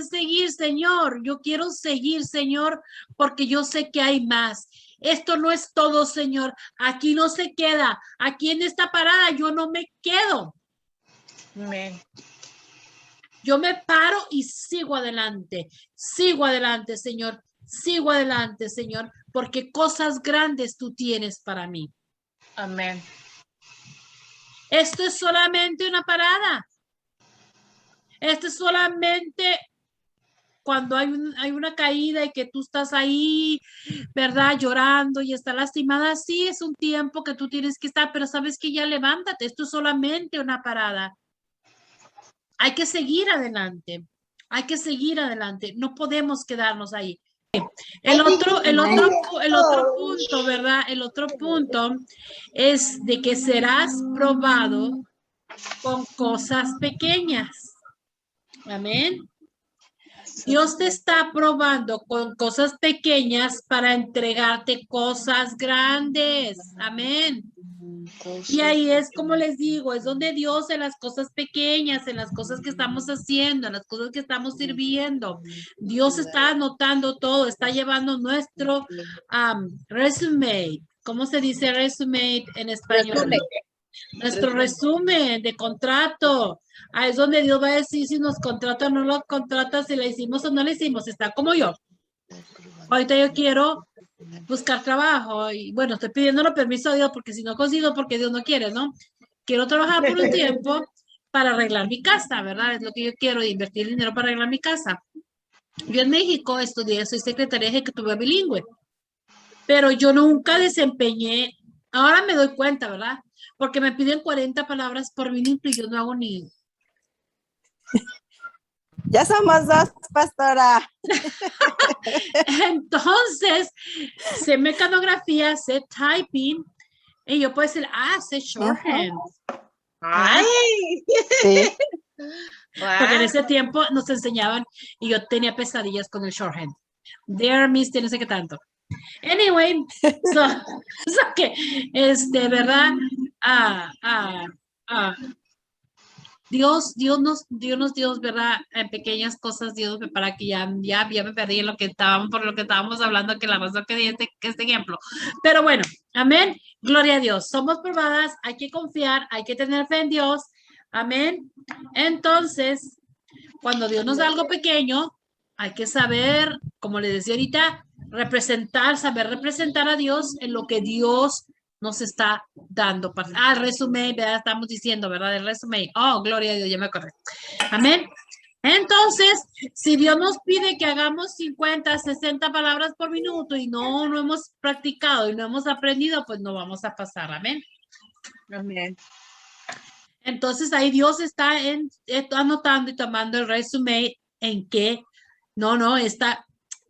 seguir, Señor. Yo quiero seguir, Señor, porque yo sé que hay más. Esto no es todo, Señor. Aquí no se queda. Aquí en esta parada yo no me quedo. Amén. Yo me paro y sigo adelante, Señor. Sigo adelante, Señor, porque cosas grandes tú tienes para mí. Amén. Esto es solamente una parada. Esto es solamente cuando hay una caída y que tú estás ahí, ¿verdad? Llorando y está lastimada. Sí, es un tiempo que tú tienes que estar, pero sabes que ya levántate. Esto es solamente una parada. Hay que seguir adelante. Hay que seguir adelante. No podemos quedarnos ahí. El otro punto, ¿verdad? El otro punto es de que serás probado con cosas pequeñas. Amén. Dios te está probando con cosas pequeñas para entregarte cosas grandes. Amén. Y ahí es como les digo, es donde Dios en las cosas pequeñas, en las cosas que estamos haciendo, en las cosas que estamos sirviendo, Dios está anotando todo, está llevando nuestro resume. ¿Cómo se dice resume en español? Nuestro resumen de contrato. Ahí es donde Dios va a decir si nos contrata o no nos contrata, si le hicimos o no le hicimos. Está como yo. Ahorita yo quiero buscar trabajo y bueno, estoy pidiéndole permiso a Dios porque si no consigo, porque Dios no quiere, ¿no? Quiero trabajar por un tiempo para arreglar mi casa, ¿verdad? Es lo que yo quiero, invertir dinero para arreglar mi casa. Yo en México estudié, soy secretaria ejecutiva bilingüe, pero yo nunca desempeñé, ahora me doy cuenta, ¿verdad? Porque me piden 40 palabras por minuto y yo no hago ni... Ya somos dos, pastora. Entonces, sé mecanografía, sé typing, y yo puedo decir, sé shorthand. Ay. Sí. Porque en ese tiempo nos enseñaban y yo tenía pesadillas con el shorthand. There, miss, no sé qué tanto. Anyway, so que, ¿verdad? Dios, ¿verdad? En pequeñas cosas, Dios me para que ya me perdí en por lo que estábamos hablando, que la razón que di este ejemplo. Pero bueno, amén. Gloria a Dios. Somos probadas, hay que confiar, hay que tener fe en Dios. Amén. Entonces, cuando Dios nos da algo pequeño, hay que saber, como les decía ahorita, saber representar a Dios en lo que Dios nos está dando. El resumen, ¿verdad? Estamos diciendo, ¿verdad? El resumen. Oh, gloria a Dios, ya me acordé. Amén. Entonces, si Dios nos pide que hagamos 50, 60 palabras por minuto y no hemos practicado y no hemos aprendido, pues no vamos a pasar. Amén. Amén. Entonces, ahí Dios está anotando y tomando el resumen en que está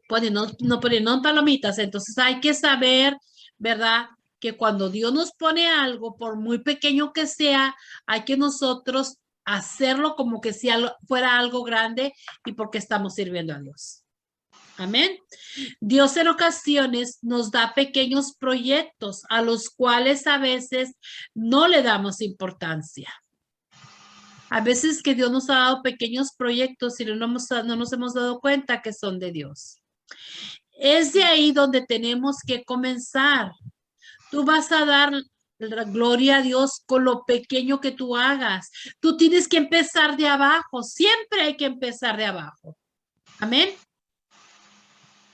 poniendo palomitas. Entonces, hay que saber, ¿verdad? Que cuando Dios nos pone algo, por muy pequeño que sea, hay que nosotros hacerlo como que si fuera algo grande y porque estamos sirviendo a Dios. Amén. Dios en ocasiones nos da pequeños proyectos a los cuales a veces no le damos importancia. A veces que Dios nos ha dado pequeños proyectos y no nos hemos dado cuenta que son de Dios. Es de ahí donde tenemos que comenzar. Tú vas a dar la gloria a Dios con lo pequeño que tú hagas. Tú tienes que empezar de abajo. Siempre hay que empezar de abajo. Amén.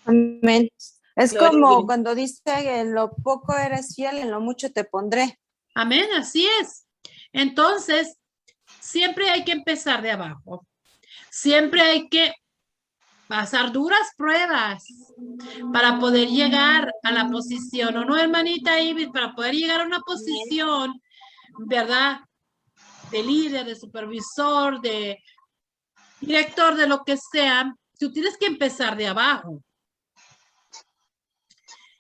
Amén. Es Gloria a como Dios. cuando dice, en lo poco eres fiel, en lo mucho te pondré. Amén, así es. Entonces, siempre hay que empezar de abajo. Siempre hay que pasar duras pruebas para poder llegar a la posición, ¿o no, hermanita Ibis? Para poder llegar a una posición, ¿verdad? De líder, de supervisor, de director, de lo que sea, tú tienes que empezar de abajo.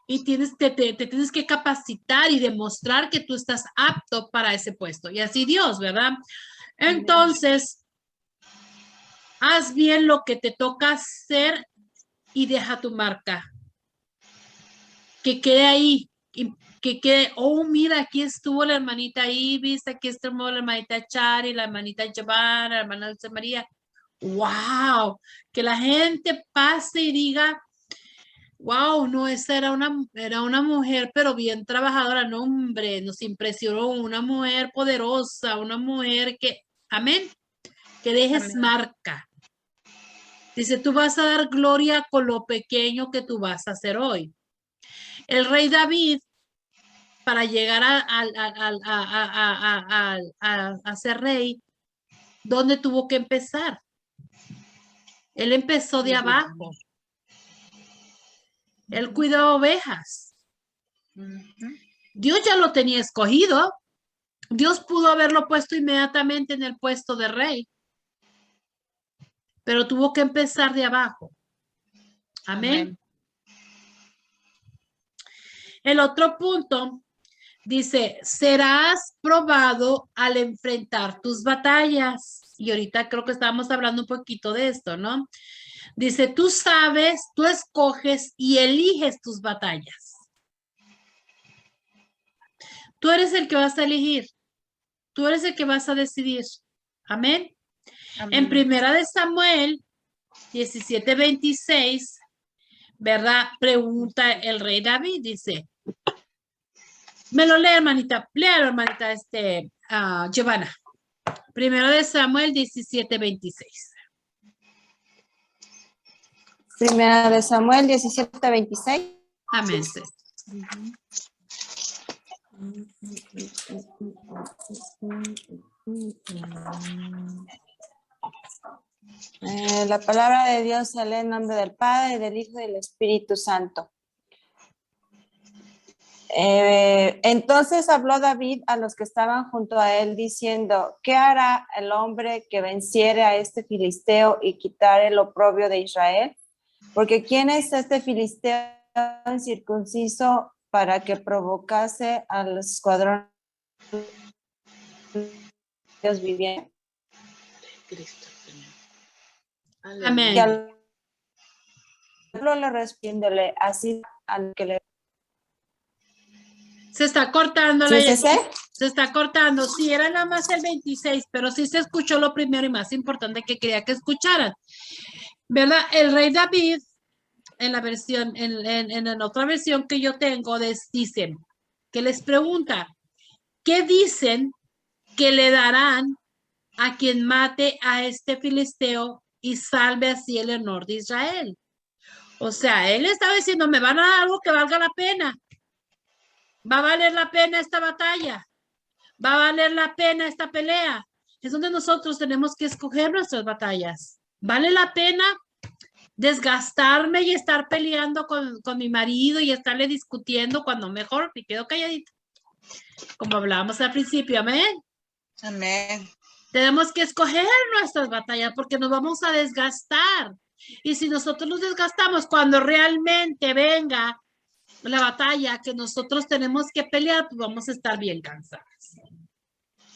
Y te tienes que capacitar y demostrar que tú estás apto para ese puesto. Y así Dios, ¿verdad? Entonces, haz bien lo que te toca hacer y deja tu marca. Que quede ahí. Que quede, oh, mira, aquí estuvo la hermanita Ibis, aquí estuvo la hermanita Chari, la hermanita Giovanna, la hermana Dulce María. ¡Wow! Que la gente pase y diga, wow, no, esa era una mujer, pero bien trabajadora. No, hombre, nos impresionó una mujer poderosa, una mujer que, amén, que dejes Amén. marca. Dice, tú vas a dar gloria con lo pequeño que tú vas a hacer hoy. El rey David, para llegar a ser rey, ¿dónde tuvo que empezar? Él empezó de abajo. Él cuidaba ovejas. Dios ya lo tenía escogido. Dios pudo haberlo puesto inmediatamente en el puesto de rey, pero tuvo que empezar de abajo. Amén. El otro punto dice, serás probado al enfrentar tus batallas. Y ahorita creo que estábamos hablando un poquito de esto, ¿no? Dice, tú sabes, tú escoges y eliges tus batallas. Tú eres el que vas a elegir. Tú eres el que vas a decidir. Amén. En Primera de Samuel 17:26, ¿verdad? Pregunta el rey David, dice, me lo lee, hermanita, léalo, hermanita, Giovanna. Primero de Samuel 17:26. Primera de Samuel 17:26. Amén. Sí. La palabra de Dios se lee en nombre del Padre, del Hijo y del Espíritu Santo. Entonces habló David a los que estaban junto a él diciendo, ¿qué hará el hombre que venciere a este filisteo y quitare el oprobio de Israel? Porque ¿quién es este filisteo incircunciso para que provocase al escuadrón Dios viviente? Cristo, Señor. Amén. Y al pueblo le respondióle así al que le... Se está cortando ¿Sí la... es ese? Se está cortando. Sí, era nada más el 26, pero sí se escuchó lo primero y más importante que quería que escucharan. ¿Verdad? El rey David, en la versión, en la otra versión que yo tengo, dicen, que les pregunta, ¿qué dicen que le darán a quien mate a este filisteo y salve así el honor de Israel? O sea, él estaba diciendo, me van a dar algo que valga la pena. ¿Va a valer la pena esta batalla? ¿Va a valer la pena esta pelea? Es donde nosotros tenemos que escoger nuestras batallas. ¿Vale la pena desgastarme y estar peleando con mi marido y estarle discutiendo cuando mejor me quedo calladita? Como hablábamos al principio, amén. Amén. Tenemos que escoger nuestras batallas porque nos vamos a desgastar. Y si nosotros nos desgastamos, cuando realmente venga la batalla que nosotros tenemos que pelear, pues vamos a estar bien cansados.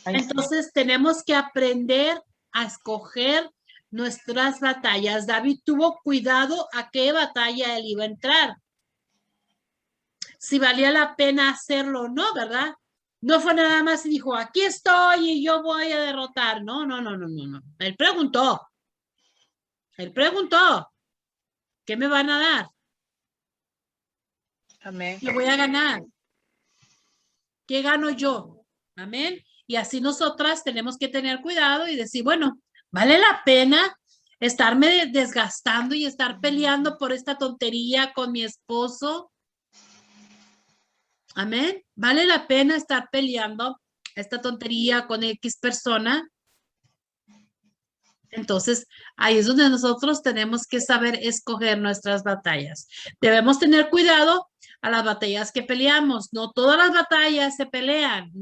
Entonces tenemos que aprender a escoger nuestras batallas. David tuvo cuidado a qué batalla él iba a entrar. Si valía la pena hacerlo o no, ¿verdad? No fue nada más y dijo, aquí estoy y yo voy a derrotar. No. Él preguntó. ¿Qué me van a dar? Amén. ¿Qué voy a ganar? ¿Qué gano yo? Amén. Y así nosotras tenemos que tener cuidado y decir, bueno, ¿vale la pena estarme desgastando y estar peleando por esta tontería con mi esposo? Amén. ¿Vale la pena estar peleando esta tontería con X persona? Entonces, ahí es donde nosotros tenemos que saber escoger nuestras batallas. Debemos tener cuidado a las batallas que peleamos. No todas las batallas se pelean.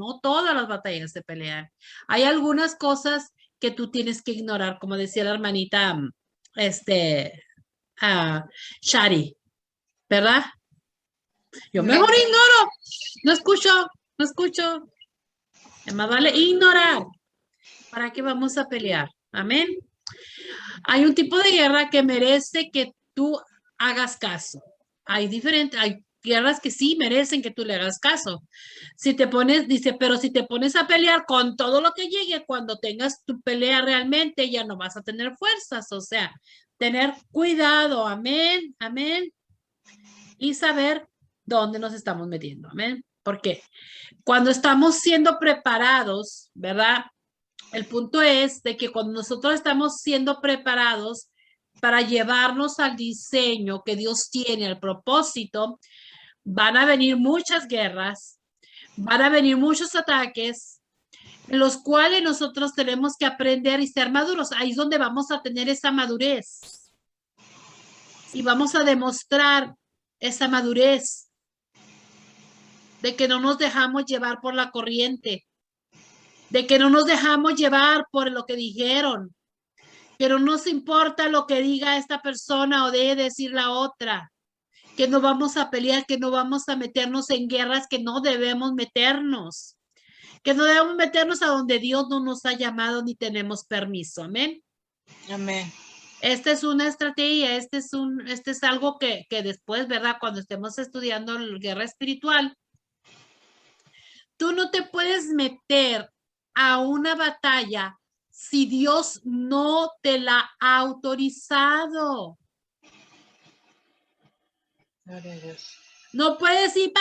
Hay algunas cosas que tú tienes que ignorar, como decía la hermanita Shari, ¿verdad? Yo mejor ignoro. No escucho. Es más vale ignorar. ¿Para qué vamos a pelear? Amén. Hay un tipo de guerra que merece que tú hagas caso. Hay guerras que sí merecen que tú le hagas caso. Pero si te pones a pelear con todo lo que llegue, cuando tengas tu pelea realmente, ya no vas a tener fuerzas. O sea, tener cuidado. Amén. Y saber dónde nos estamos metiendo. Amén. Porque cuando estamos siendo preparados, ¿verdad? El punto es de que cuando nosotros estamos siendo preparados para llevarnos al diseño que Dios tiene, al propósito, van a venir muchas guerras, van a venir muchos ataques, en los cuales nosotros tenemos que aprender y ser maduros. Ahí es donde vamos a tener esa madurez. Y vamos a demostrar esa madurez de que no nos dejamos llevar por la corriente, de que no nos dejamos llevar por lo que dijeron, que no nos importa lo que diga esta persona o debe decir la otra, que no vamos a pelear, que no vamos a meternos en guerras que no debemos meternos, que no debemos meternos a donde Dios no nos ha llamado ni tenemos permiso. Amén. Amén. Esta es una estrategia, este es algo que después, ¿verdad? Cuando estemos estudiando la guerra espiritual, tú no te puedes meter a una batalla si Dios no te la ha autorizado. Gloria a Dios. No puedes ir,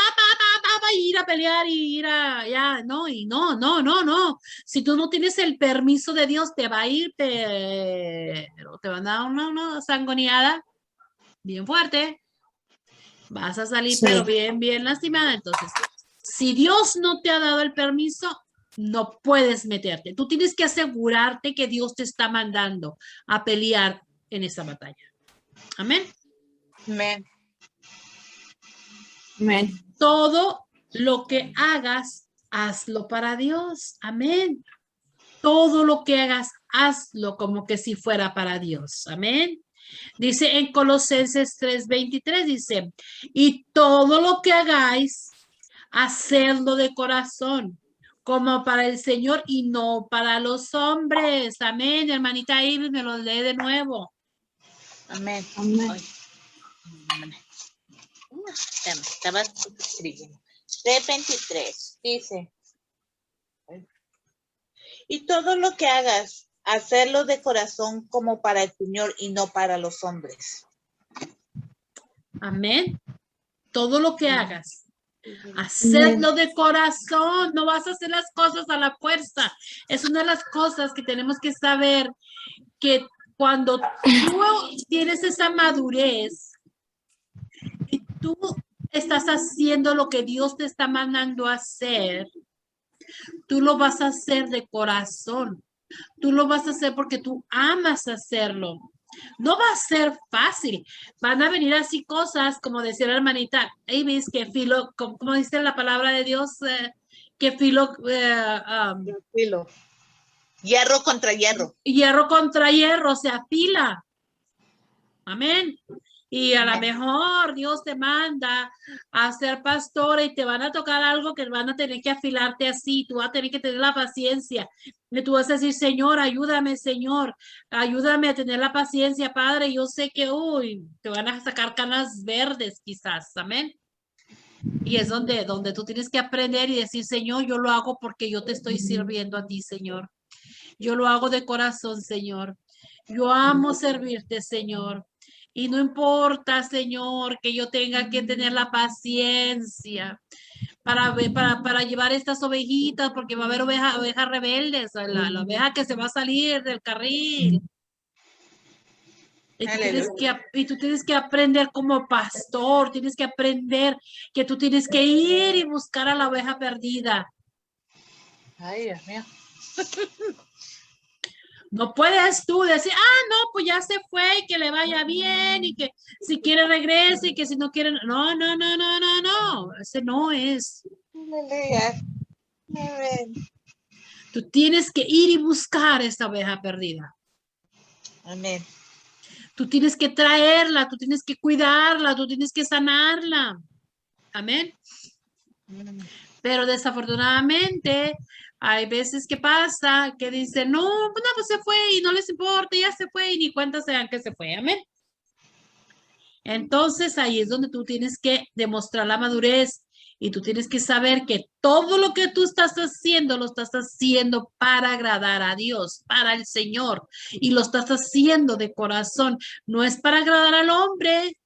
ir a pelear y ir a, no. Si tú no tienes el permiso de Dios, te va a ir, pero te van a dar una sangoneada bien fuerte. Vas a salir, Sí. pero bien lastimada. Entonces, si Dios no te ha dado el permiso, no puedes meterte. Tú tienes que asegurarte que Dios te está mandando a pelear en esa batalla. Amén. Amén. Amén. Todo lo que hagas, hazlo para Dios. Amén. Todo lo que hagas, hazlo como que si fuera para Dios. Amén. Dice en Colosenses 3:23, dice, y todo lo que hagáis, hacedlo de corazón, como para el Señor y no para los hombres. Amén. Hermanita Iris, me lo lee de nuevo. Amén. Amén. Ay. Amén. Estaba escribiendo. 3:23 dice, y todo lo que hagas, hacerlo de corazón como para el Señor y no para los hombres. Amén. Todo lo que hagas, hacerlo de corazón. No vas a hacer las cosas a la fuerza. Es una de las cosas que tenemos que saber, que cuando tú tienes esa madurez y tú estás haciendo lo que Dios te está mandando a hacer, tú lo vas a hacer de corazón. Tú lo vas a hacer porque tú amas hacerlo. No va a ser fácil. Van a venir así cosas, como decía la hermanita Avis, que filo, como dice la palabra de Dios, que filo, Filo. Hierro contra hierro. hierro contra hierro se afila. Amén. Y a lo Amén. mejor Dios te manda a ser pastora y te van a tocar algo que van a tener que afilarte así. Tú vas a tener que tener la paciencia. Y tú vas a decir, Señor, Señor, ayúdame a tener la paciencia, Padre. Yo sé que, te van a sacar canas verdes quizás. Amén. Y es donde tú tienes que aprender y decir, Señor, yo lo hago porque yo te estoy sirviendo a ti, Señor. Yo lo hago de corazón, Señor. Yo amo servirte, Señor. Y no importa, Señor, que yo tenga que tener la paciencia para llevar estas ovejitas, porque va a haber ovejas rebeldes, la oveja que se va a salir del carril. Y tú tienes que aprender como pastor, tienes que aprender que tú tienes que ir y buscar a la oveja perdida. Ay, Dios mío. No puedes tú decir, no, pues ya se fue y que le vaya bien y que si quiere regrese y que si no quiere, no, ese no es. Aleluya. Amén. Tú tienes que ir y buscar esta oveja perdida. Amén. Tú tienes que traerla, tú tienes que cuidarla, tú tienes que sanarla. Amén. Pero desafortunadamente hay veces que pasa que dicen, no, pues se fue y no les importa, ya se fue y ni cuenta se dan que se fue. Amén. Entonces ahí es donde tú tienes que demostrar la madurez y tú tienes que saber que todo lo que tú estás haciendo lo estás haciendo para agradar a Dios, para el Señor, y lo estás haciendo de corazón. No es para agradar al hombre,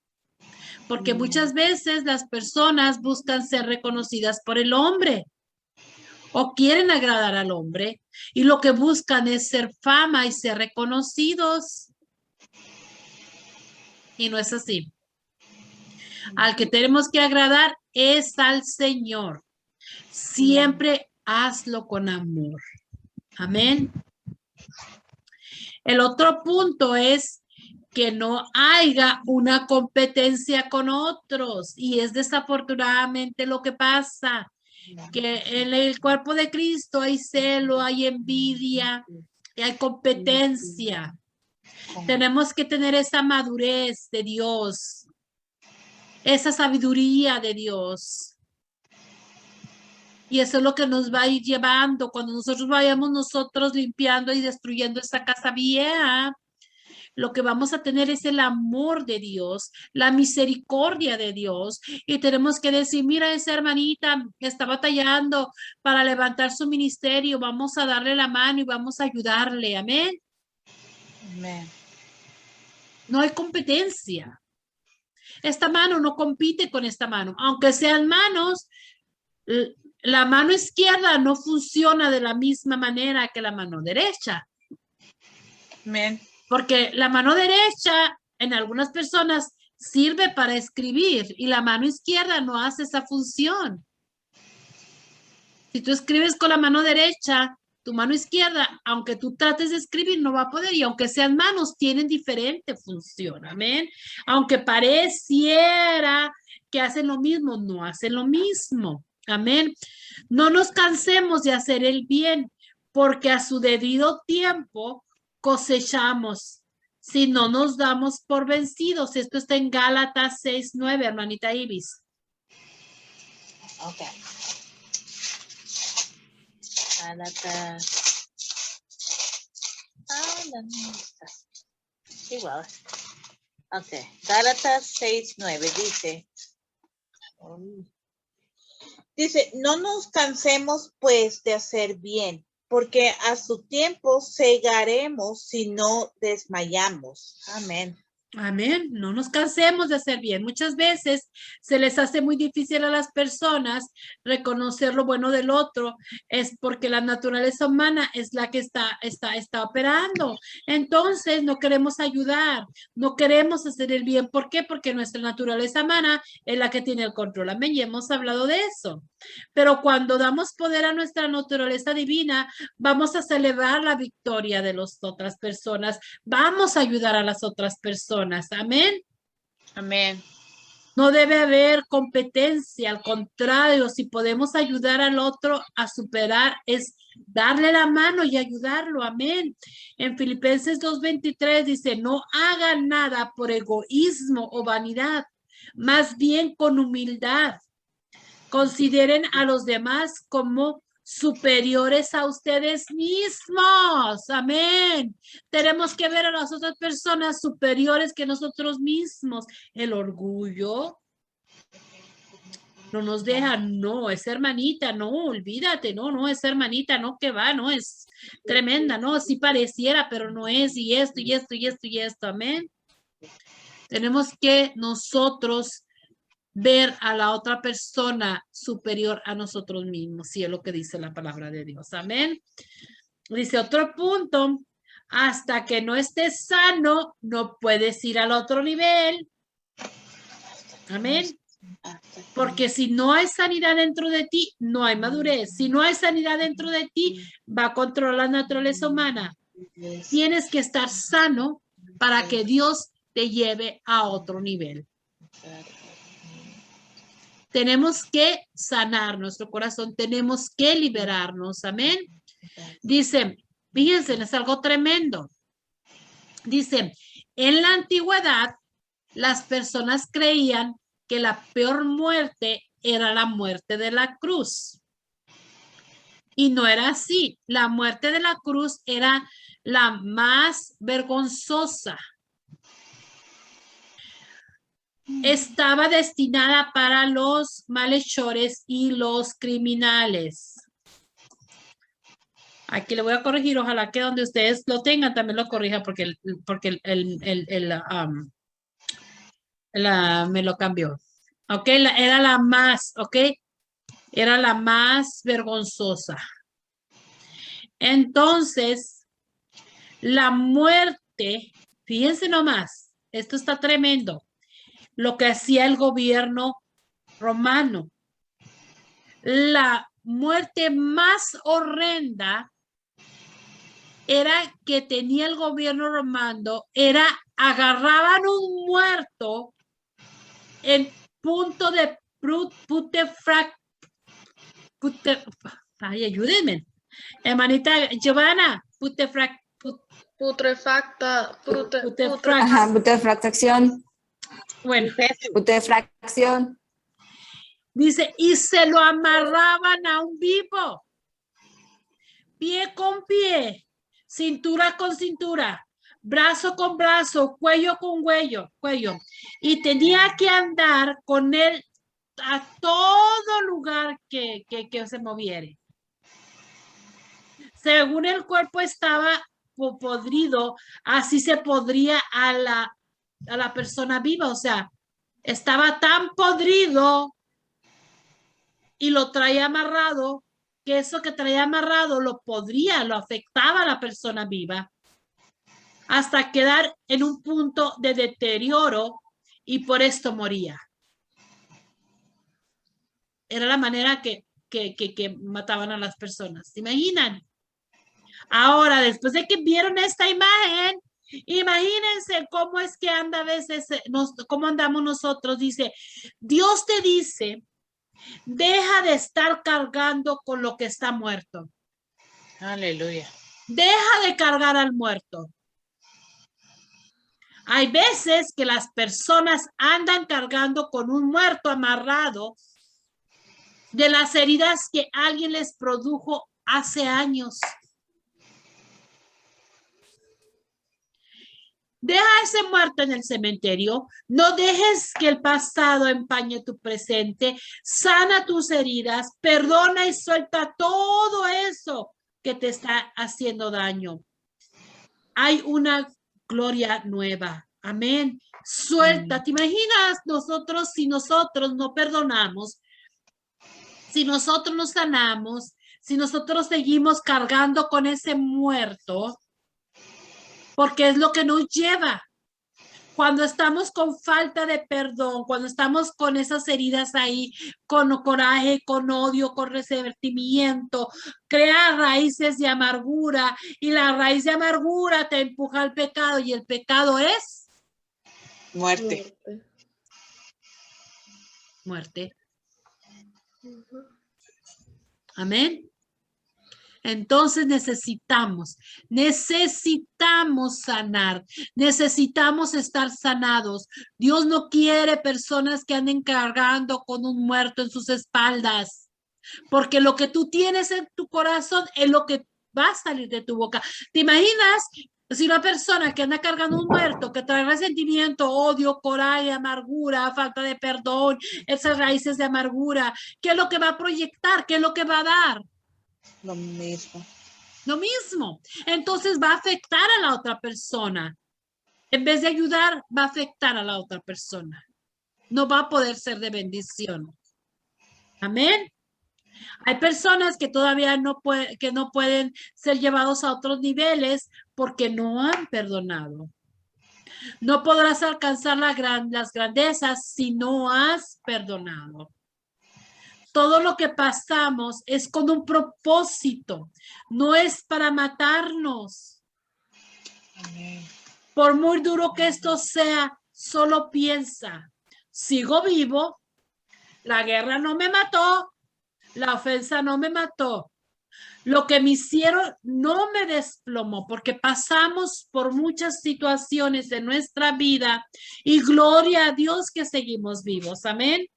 porque muchas veces las personas buscan ser reconocidas por el hombre o quieren agradar al hombre y lo que buscan es ser fama y ser reconocidos. Y no es así. Al que tenemos que agradar es al Señor. Siempre hazlo con amor. Amén. El otro punto es que no haya una competencia con otros. Y es desafortunadamente lo que pasa. Que en el cuerpo de Cristo hay celo, hay envidia, y hay competencia. Tenemos que tener esa madurez de Dios, esa sabiduría de Dios. Y eso es lo que nos va a ir llevando cuando nosotros vayamos limpiando y destruyendo esta casa vieja. Lo que vamos a tener es el amor de Dios, la misericordia de Dios. Y tenemos que decir, mira, esa hermanita está batallando para levantar su ministerio. Vamos a darle la mano y vamos a ayudarle. Amén. Amén. No hay competencia. Esta mano no compite con esta mano. Aunque sean manos, la mano izquierda no funciona de la misma manera que la mano derecha. Amén. Porque la mano derecha en algunas personas sirve para escribir y la mano izquierda no hace esa función. Si tú escribes con la mano derecha, tu mano izquierda, aunque tú trates de escribir, no va a poder. Y aunque sean manos, tienen diferente función. Amén. Aunque pareciera que hacen lo mismo, no hacen lo mismo. Amén. No nos cansemos de hacer el bien, porque a su debido tiempo cosechamos. Si no nos damos por vencidos. Esto está en Gálatas 6:9, hermanita Ibis. Ok. Gálatas. Igual. Ok. Gálatas 6:9 dice. Dice, no nos cansemos pues de hacer bien, porque a su tiempo segaremos si no desmayamos. Amén. Amén. No nos cansemos de hacer bien. Muchas veces se les hace muy difícil a las personas reconocer lo bueno del otro. Es porque la naturaleza humana es la que está operando. Entonces no queremos ayudar, no queremos hacer el bien. ¿Por qué? Porque nuestra naturaleza humana es la que tiene el control. Amén. Y hemos hablado de eso. Pero cuando damos poder a nuestra naturaleza divina, vamos a celebrar la victoria de las otras personas. Vamos a ayudar a las otras personas. Amén. Amén. No debe haber competencia, al contrario, si podemos ayudar al otro a superar, es darle la mano y ayudarlo. Amén. En Filipenses 2:23 dice, no hagan nada por egoísmo o vanidad, más bien con humildad. Consideren a los demás como superiores a ustedes mismos. Amén. Tenemos que ver a las otras personas superiores que nosotros mismos. El orgullo no nos deja, no, es hermanita, no, olvídate, no, es hermanita, no, que va, no, es tremenda, no, sí pareciera, pero no es, y esto, y esto, y esto, y esto, amén. Tenemos que nosotros ver a la otra persona superior a nosotros mismos, si es lo que dice la palabra de Dios. Amén. Dice otro punto, hasta que no estés sano, no puedes ir al otro nivel. Amén. Porque si no hay sanidad dentro de ti, no hay madurez. Si no hay sanidad dentro de ti, va a controlar la naturaleza humana. Tienes que estar sano para que Dios te lleve a otro nivel. Tenemos que sanar nuestro corazón, tenemos que liberarnos, amén. Dice, fíjense, es algo tremendo. Dice, en la antigüedad, las personas creían que la peor muerte era la muerte de la cruz. Y no era así. La muerte de la cruz era la más vergonzosa. Estaba destinada para los malhechores y los criminales. Aquí le voy a corregir, ojalá que donde ustedes lo tengan también lo corrija porque me lo cambió. Ok, era la más, ok, era la más vergonzosa. Entonces, la muerte, fíjense nomás, esto está tremendo. Lo que hacía el gobierno romano. La muerte más horrenda era que tenía el gobierno romano, era agarraban un muerto en punto de ay, ayúdenme. Hermanita Giovanna, putrefacción. Bueno, Putrefacción. dice, y se lo amarraban a un vivo, pie con pie, cintura con cintura, brazo con brazo, cuello con cuello, y tenía que andar con él a todo lugar que se moviere. Según el cuerpo estaba podrido, así se podría a la persona viva, o sea, estaba tan podrido y lo traía amarrado, que eso que traía amarrado lo afectaba a la persona viva, hasta quedar en un punto de deterioro y por esto moría. Era la manera que mataban a las personas. ¿Se imaginan? Ahora, después de que vieron esta imagen, imagínense cómo es que anda a veces, cómo andamos nosotros. Dice, Dios te dice, deja de estar cargando con lo que está muerto. Aleluya. Deja de cargar al muerto. Hay veces que las personas andan cargando con un muerto amarrado de las heridas que alguien les produjo hace años. Deja ese muerto en el cementerio. No dejes que el pasado empañe tu presente. Sana tus heridas. Perdona y suelta todo eso que te está haciendo daño. Hay una gloria nueva. Amén. Suelta. ¿Te imaginas nosotros si nosotros no perdonamos? Si nosotros no sanamos, si nosotros seguimos cargando con ese muerto, porque es lo que nos lleva. Cuando estamos con falta de perdón, cuando estamos con esas heridas ahí, con coraje, con odio, con resentimiento, crea raíces de amargura y la raíz de amargura te empuja al pecado y el pecado es Muerte. muerte. Amén. Entonces necesitamos sanar, necesitamos estar sanados. Dios no quiere personas que anden cargando con un muerto en sus espaldas, porque lo que tú tienes en tu corazón es lo que va a salir de tu boca. ¿Te imaginas si una persona que anda cargando un muerto, que trae resentimiento, odio, coraje, amargura, falta de perdón, esas raíces de amargura, qué es lo que va a proyectar? ¿Qué es lo que va a dar? Lo mismo. Lo mismo. Entonces va a afectar a la otra persona. En vez de ayudar, va a afectar a la otra persona. No va a poder ser de bendición. Amén. Hay personas que todavía no pueden ser llevados a otros niveles porque no han perdonado. No podrás alcanzar las grandezas si no has perdonado. Todo lo que pasamos es con un propósito, no es para matarnos. Amén. Por muy duro que esto sea, solo piensa, sigo vivo, la guerra no me mató, la ofensa no me mató, lo que me hicieron no me desplomó, porque pasamos por muchas situaciones de nuestra vida y gloria a Dios que seguimos vivos. Amén.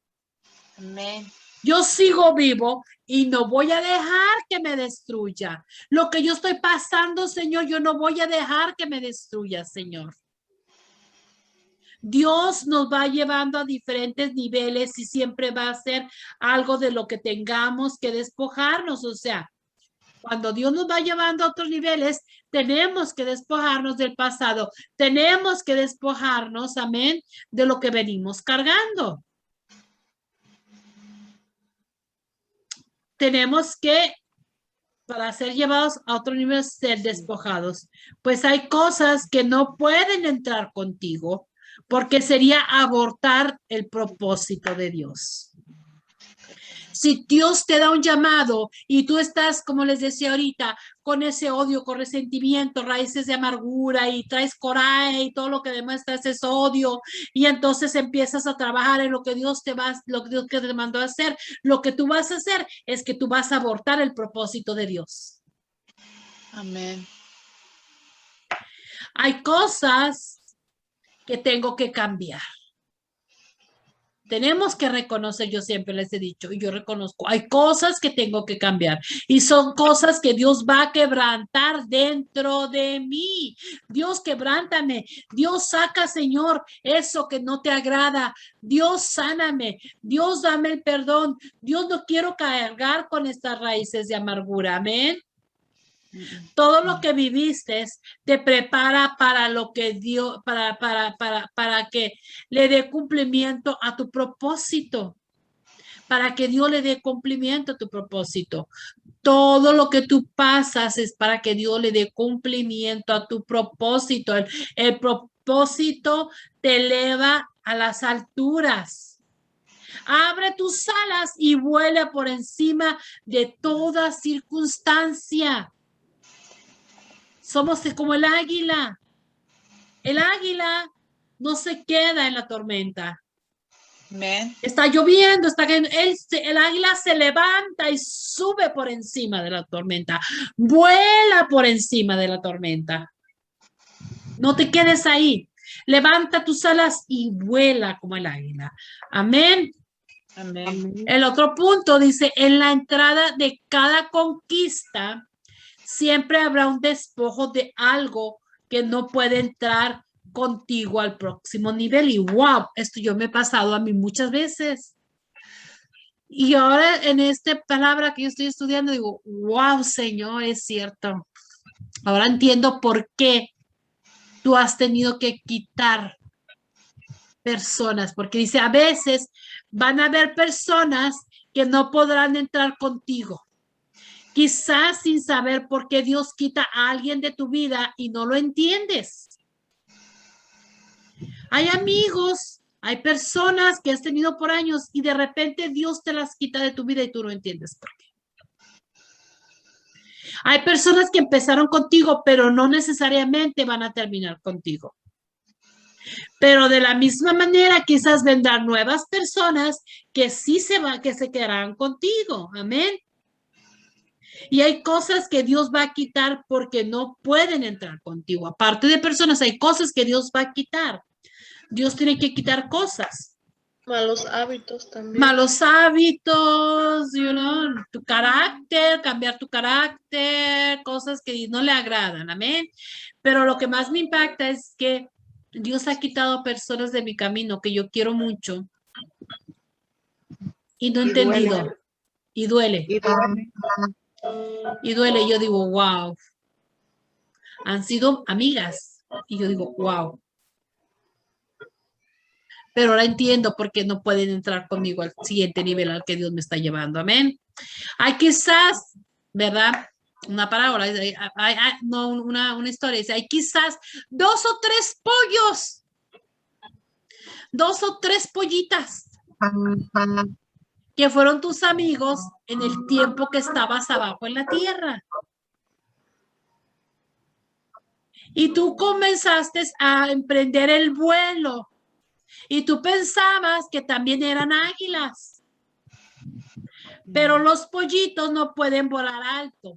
Amén. Yo sigo vivo y no voy a dejar que me destruya. Lo que yo estoy pasando, Señor, yo no voy a dejar que me destruya, Señor. Dios nos va llevando a diferentes niveles y siempre va a ser algo de lo que tengamos que despojarnos. O sea, cuando Dios nos va llevando a otros niveles, tenemos que despojarnos del pasado. Tenemos que despojarnos, amén, de lo que venimos cargando. Tenemos que, para ser llevados a otro nivel, ser despojados. Pues hay cosas que no pueden entrar contigo porque sería abortar el propósito de Dios. Si Dios te da un llamado y tú estás, como les decía ahorita, con ese odio, con resentimiento, raíces de amargura y traes coraje y todo lo que demuestras es odio y entonces empiezas a trabajar en lo que Dios te mandó a hacer, lo que tú vas a hacer es que tú vas a abortar el propósito de Dios. Amén. Hay cosas que tengo que cambiar. Tenemos que reconocer, yo siempre les he dicho, y yo reconozco, hay cosas que tengo que cambiar y son cosas que Dios va a quebrantar dentro de mí. Dios, quebrántame. Dios, saca, Señor, eso que no te agrada. Dios, sáname. Dios, dame el perdón. Dios, no quiero cargar con estas raíces de amargura. Amén. Todo lo que viviste te prepara para lo que Dios, para que le dé cumplimiento a tu propósito, para que Dios le dé cumplimiento a tu propósito. Todo lo que tú pasas es para que Dios le dé cumplimiento a tu propósito. El propósito te eleva a las alturas. Abre tus alas y vuela por encima de toda circunstancia. Somos como el águila. El águila no se queda en la tormenta. Amén. Está lloviendo, el águila se levanta y sube por encima de la tormenta. Vuela por encima de la tormenta. No te quedes ahí. Levanta tus alas y vuela como el águila. Amén. Amén. El otro punto dice, en la entrada de cada conquista, siempre habrá un despojo de algo que no puede entrar contigo al próximo nivel. Y wow, esto yo me he pasado a mí muchas veces. Y ahora en esta palabra que yo estoy estudiando, digo, wow, Señor, es cierto. Ahora entiendo por qué tú has tenido que quitar personas, porque dice, a veces van a haber personas que no podrán entrar contigo. Quizás sin saber por qué Dios quita a alguien de tu vida y no lo entiendes. Hay amigos, hay personas que has tenido por años y de repente Dios te las quita de tu vida y tú no entiendes por qué. Hay personas que empezaron contigo, pero no necesariamente van a terminar contigo. Pero de la misma manera, quizás vendrán nuevas personas que sí que se quedarán contigo. Amén. Y hay cosas que Dios va a quitar porque no pueden entrar contigo. Aparte de personas, hay cosas que Dios va a quitar. Dios tiene que quitar cosas. Malos hábitos también. Malos hábitos, tu carácter, cambiar tu carácter, cosas que no le agradan, amén. Pero lo que más me impacta es que Dios ha quitado personas de mi camino que yo quiero mucho y no he entendido. Y duele. Y duele. Y yo digo, wow. Han sido amigas. Y yo digo, wow. Pero ahora entiendo por qué no pueden entrar conmigo al siguiente nivel al que Dios me está llevando. Amén. Hay quizás, ¿verdad? Una parábola, no, una historia. Dice, hay quizás 2 o 3 pollos, 2 o 3 pollitas que fueron tus amigos en el tiempo que estabas abajo en la tierra. Y tú comenzaste a emprender el vuelo. Y tú pensabas que también eran águilas. Pero los pollitos no pueden volar alto.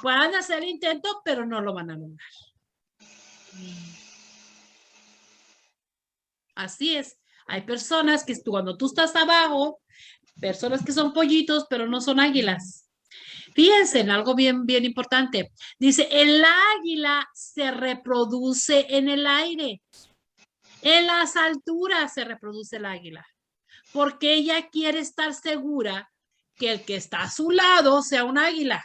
Pueden hacer el intento, pero no lo van a lograr. Así es. Hay personas que cuando tú estás abajo, personas que son pollitos, pero no son águilas. Fíjense en algo bien, bien importante. Dice, el águila se reproduce en el aire. En las alturas se reproduce el águila. Porque ella quiere estar segura que el que está a su lado sea un águila.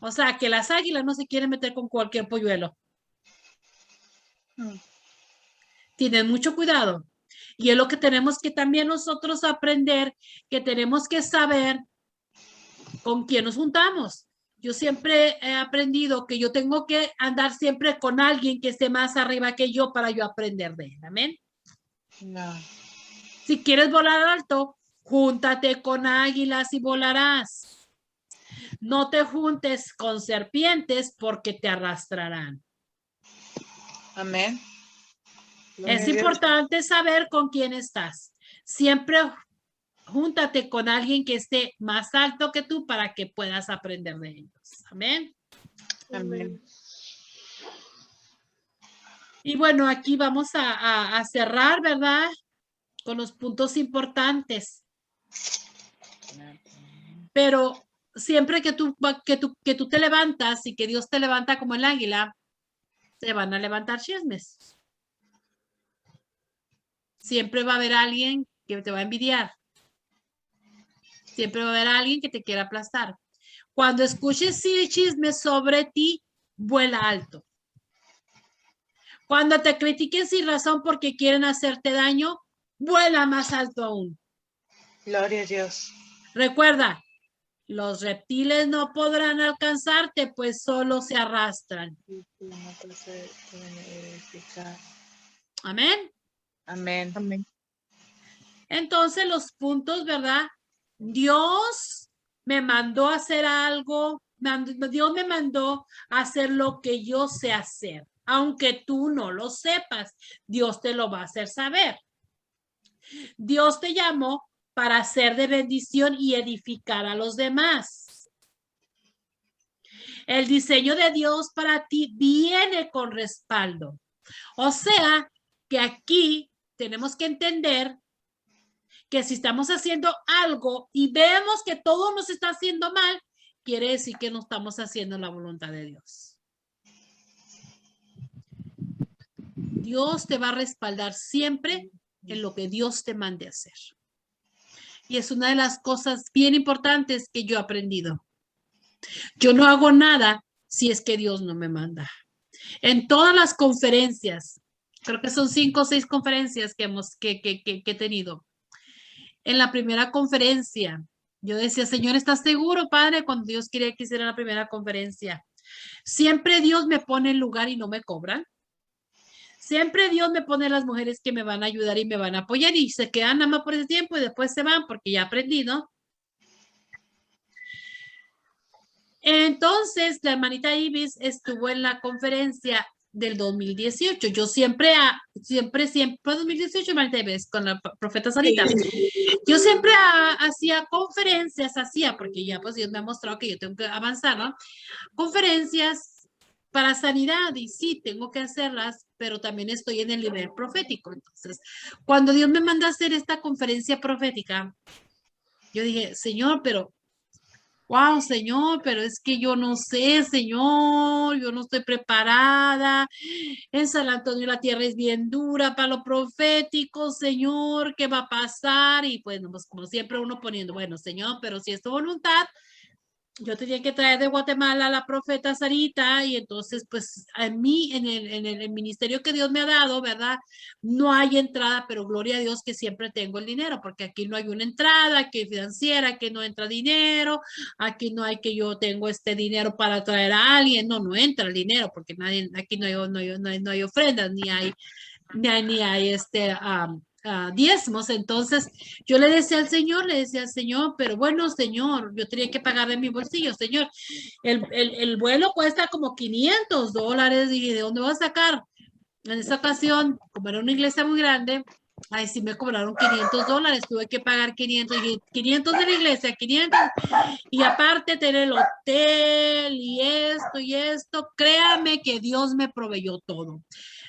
O sea, que las águilas no se quieren meter con cualquier polluelo. Tienen mucho cuidado. Y es lo que tenemos que también nosotros aprender, que tenemos que saber con quién nos juntamos. Yo siempre he aprendido que yo tengo que andar siempre con alguien que esté más arriba que yo para yo aprender de él. Amén. No. Si quieres volar alto, júntate con águilas y volarás. No te juntes con serpientes porque te arrastrarán. Amén. Es importante saber con quién estás. Siempre júntate con alguien que esté más alto que tú para que puedas aprender de ellos. Amén. Amén. Y bueno, aquí vamos a cerrar, ¿verdad? Con los puntos importantes. Pero siempre que tú te levantas y que Dios te levanta como el águila, te van a levantar chismes. Siempre va a haber alguien que te va a envidiar. Siempre va a haber alguien que te quiera aplastar. Cuando escuches chismes sobre ti, vuela alto. Cuando te critiquen sin razón porque quieren hacerte daño, vuela más alto aún. Gloria a Dios. Recuerda, los reptiles no podrán alcanzarte, pues solo se arrastran. Amén. Amén. Amén. Entonces los puntos, ¿verdad? Dios me mandó a hacer algo, Dios me mandó a hacer lo que yo sé hacer. Aunque tú no lo sepas, Dios te lo va a hacer saber. Dios te llamó para ser de bendición y edificar a los demás. El diseño de Dios para ti viene con respaldo. O sea, que aquí tenemos que entender que si estamos haciendo algo y vemos que todo nos está haciendo mal, quiere decir que no estamos haciendo la voluntad de Dios. Dios te va a respaldar siempre en lo que Dios te mande hacer. Y es una de las cosas bien importantes que yo he aprendido. Yo no hago nada si es que Dios no me manda. En todas las conferencias, creo que son 5 o 6 conferencias que he tenido. En la primera conferencia, yo decía, Señor, ¿estás seguro, Padre? Cuando Dios quería que hiciera la primera conferencia. Siempre Dios me pone en lugar y no me cobran. Siempre Dios me pone las mujeres que me van a ayudar y me van a apoyar y se quedan nada más por ese tiempo y después se van porque ya aprendí, ¿no? Entonces, la hermanita Ibis estuvo en la conferencia del 2018. Yo siempre 2018, hermanita Ibis, con la profeta Sarita. Yo siempre hacía conferencias, porque ya pues Dios me ha mostrado que yo tengo que avanzar, ¿no? Conferencias para sanidad y sí, tengo que hacerlas, pero también estoy en el nivel profético. Entonces, cuando Dios me manda a hacer esta conferencia profética, yo dije, Señor, pero wow, Señor, pero es que yo no sé, Señor, yo no estoy preparada. En San Antonio la tierra es bien dura para lo profético, Señor, ¿qué va a pasar? Y pues, como siempre uno poniendo, bueno, Señor, pero si es tu voluntad, yo tenía que traer de Guatemala a la profeta Sarita y entonces pues a mí en el ministerio que Dios me ha dado, ¿verdad? No hay entrada, pero gloria a Dios que siempre tengo el dinero, porque aquí no hay una entrada, aquí financiera, aquí no entra dinero, aquí no hay que yo tengo este dinero para traer a alguien, no entra el dinero, porque nadie, aquí no hay ofrendas, ni hay diezmos. Entonces yo le decía al Señor, pero bueno, Señor, yo tenía que pagar de mi bolsillo, Señor, el vuelo cuesta como $500, y ¿de dónde voy a sacar? En esa ocasión, como era una iglesia muy grande, ahí sí me cobraron $500, tuve que pagar 500 de la iglesia, 500, y aparte tener el hotel y esto, créame que Dios me proveyó todo.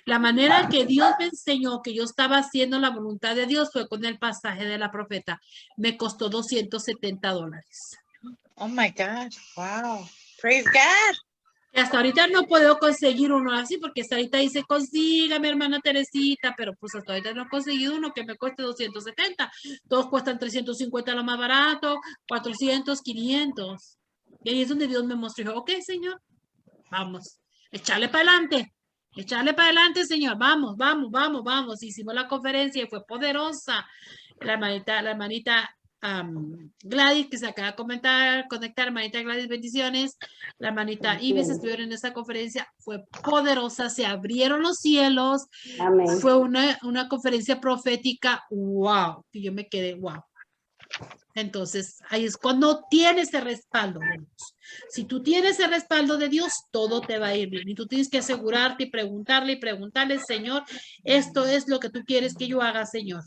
La manera que Dios me enseñó que yo estaba haciendo la voluntad de Dios fue con el pasaje de la profeta. Me costó $270. Oh my God. Wow. Praise God. Y hasta ahorita no puedo conseguir uno así, porque hasta ahorita dice, consígame, hermana Teresita, pero pues hasta ahorita no he conseguido uno que me cueste 270. Todos cuestan 350 lo más barato, 400, 500. Y ahí es donde Dios me mostró, dijo, ok, Señor, vamos, echarle para adelante. Echarle para adelante, Señor. Vamos, vamos, vamos, vamos. Hicimos la conferencia y fue poderosa. La hermanita Gladys, que se acaba de conectar, hermanita Gladys, bendiciones. La hermanita Ibis estuvieron en esa conferencia. Fue poderosa. Se abrieron los cielos. Amén. Fue una conferencia profética. Wow. Y yo me quedé, wow. Entonces, ahí es cuando tienes el respaldo de Dios. Si tú tienes el respaldo de Dios, todo te va a ir bien. Y tú tienes que asegurarte y preguntarle, Señor, esto es lo que tú quieres que yo haga, Señor.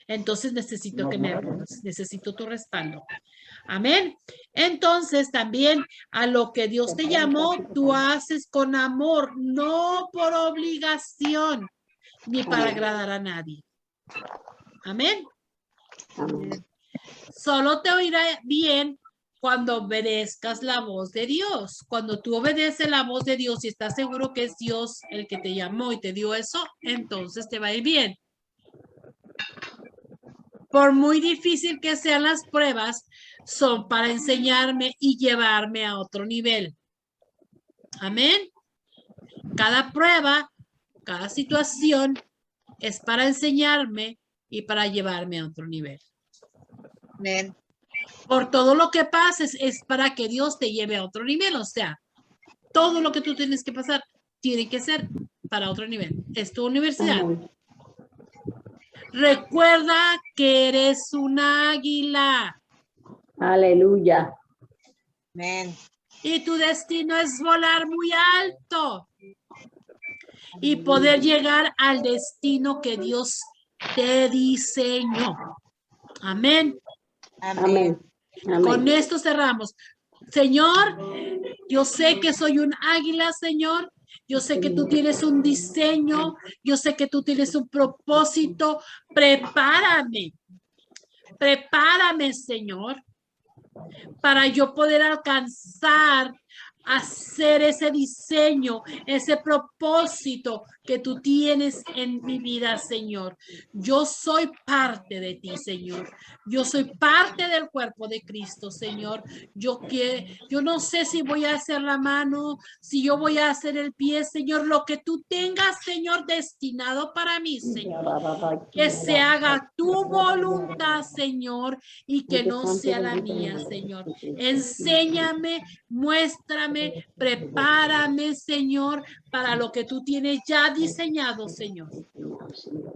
Entonces necesito que me ayudes, necesito tu respaldo. Amén. Entonces también a lo que Dios te llamó, tú haces con amor, no por obligación, ni para agradar a nadie. Amén. Amén. Solo te oirá bien cuando obedezcas la voz de Dios. Cuando tú obedeces la voz de Dios y estás seguro que es Dios el que te llamó y te dio eso, entonces te va a ir bien. Por muy difícil que sean las pruebas, son para enseñarme y llevarme a otro nivel. Amén. Cada prueba, cada situación es para enseñarme y para llevarme a otro nivel. Amén. Por todo lo que pases es para que Dios te lleve a otro nivel. O sea, todo lo que tú tienes que pasar tiene que ser para otro nivel. Es tu universidad. Amén. Recuerda que eres un águila. Aleluya. Amén. Y tu destino es volar muy alto y poder llegar al destino que Dios te diseñó. Amén. Amén. Amén. Con esto cerramos. Señor, yo sé que soy un águila, Señor. Yo sé que tú tienes un diseño. Yo sé que tú tienes un propósito. Prepárame. Prepárame, Señor, para yo poder alcanzar, hacer ese diseño, ese propósito que tú tienes en mi vida, Señor. Yo soy parte de ti, Señor. Yo soy parte del cuerpo de Cristo, Señor. Yo no sé si voy a hacer la mano, si yo voy a hacer el pie, Señor, lo que tú tengas, Señor, destinado para mí, Señor. Que se haga tu voluntad, Señor, y que no sea la mía, Señor. Enséñame, muéstrame, prepárame, Señor, para lo que tú tienes ya diseñado, Señor.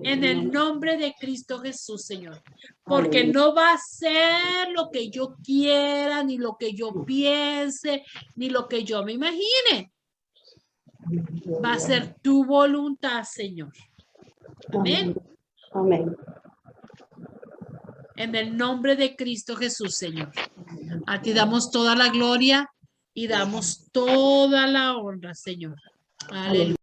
En el nombre de Cristo Jesús, Señor. Porque no va a ser lo que yo quiera, ni lo que yo piense, ni lo que yo me imagine. Va a ser tu voluntad, Señor. Amén. Amén. En el nombre de Cristo Jesús, Señor. A ti damos toda la gloria y damos toda la honra, Señor. Aleluya.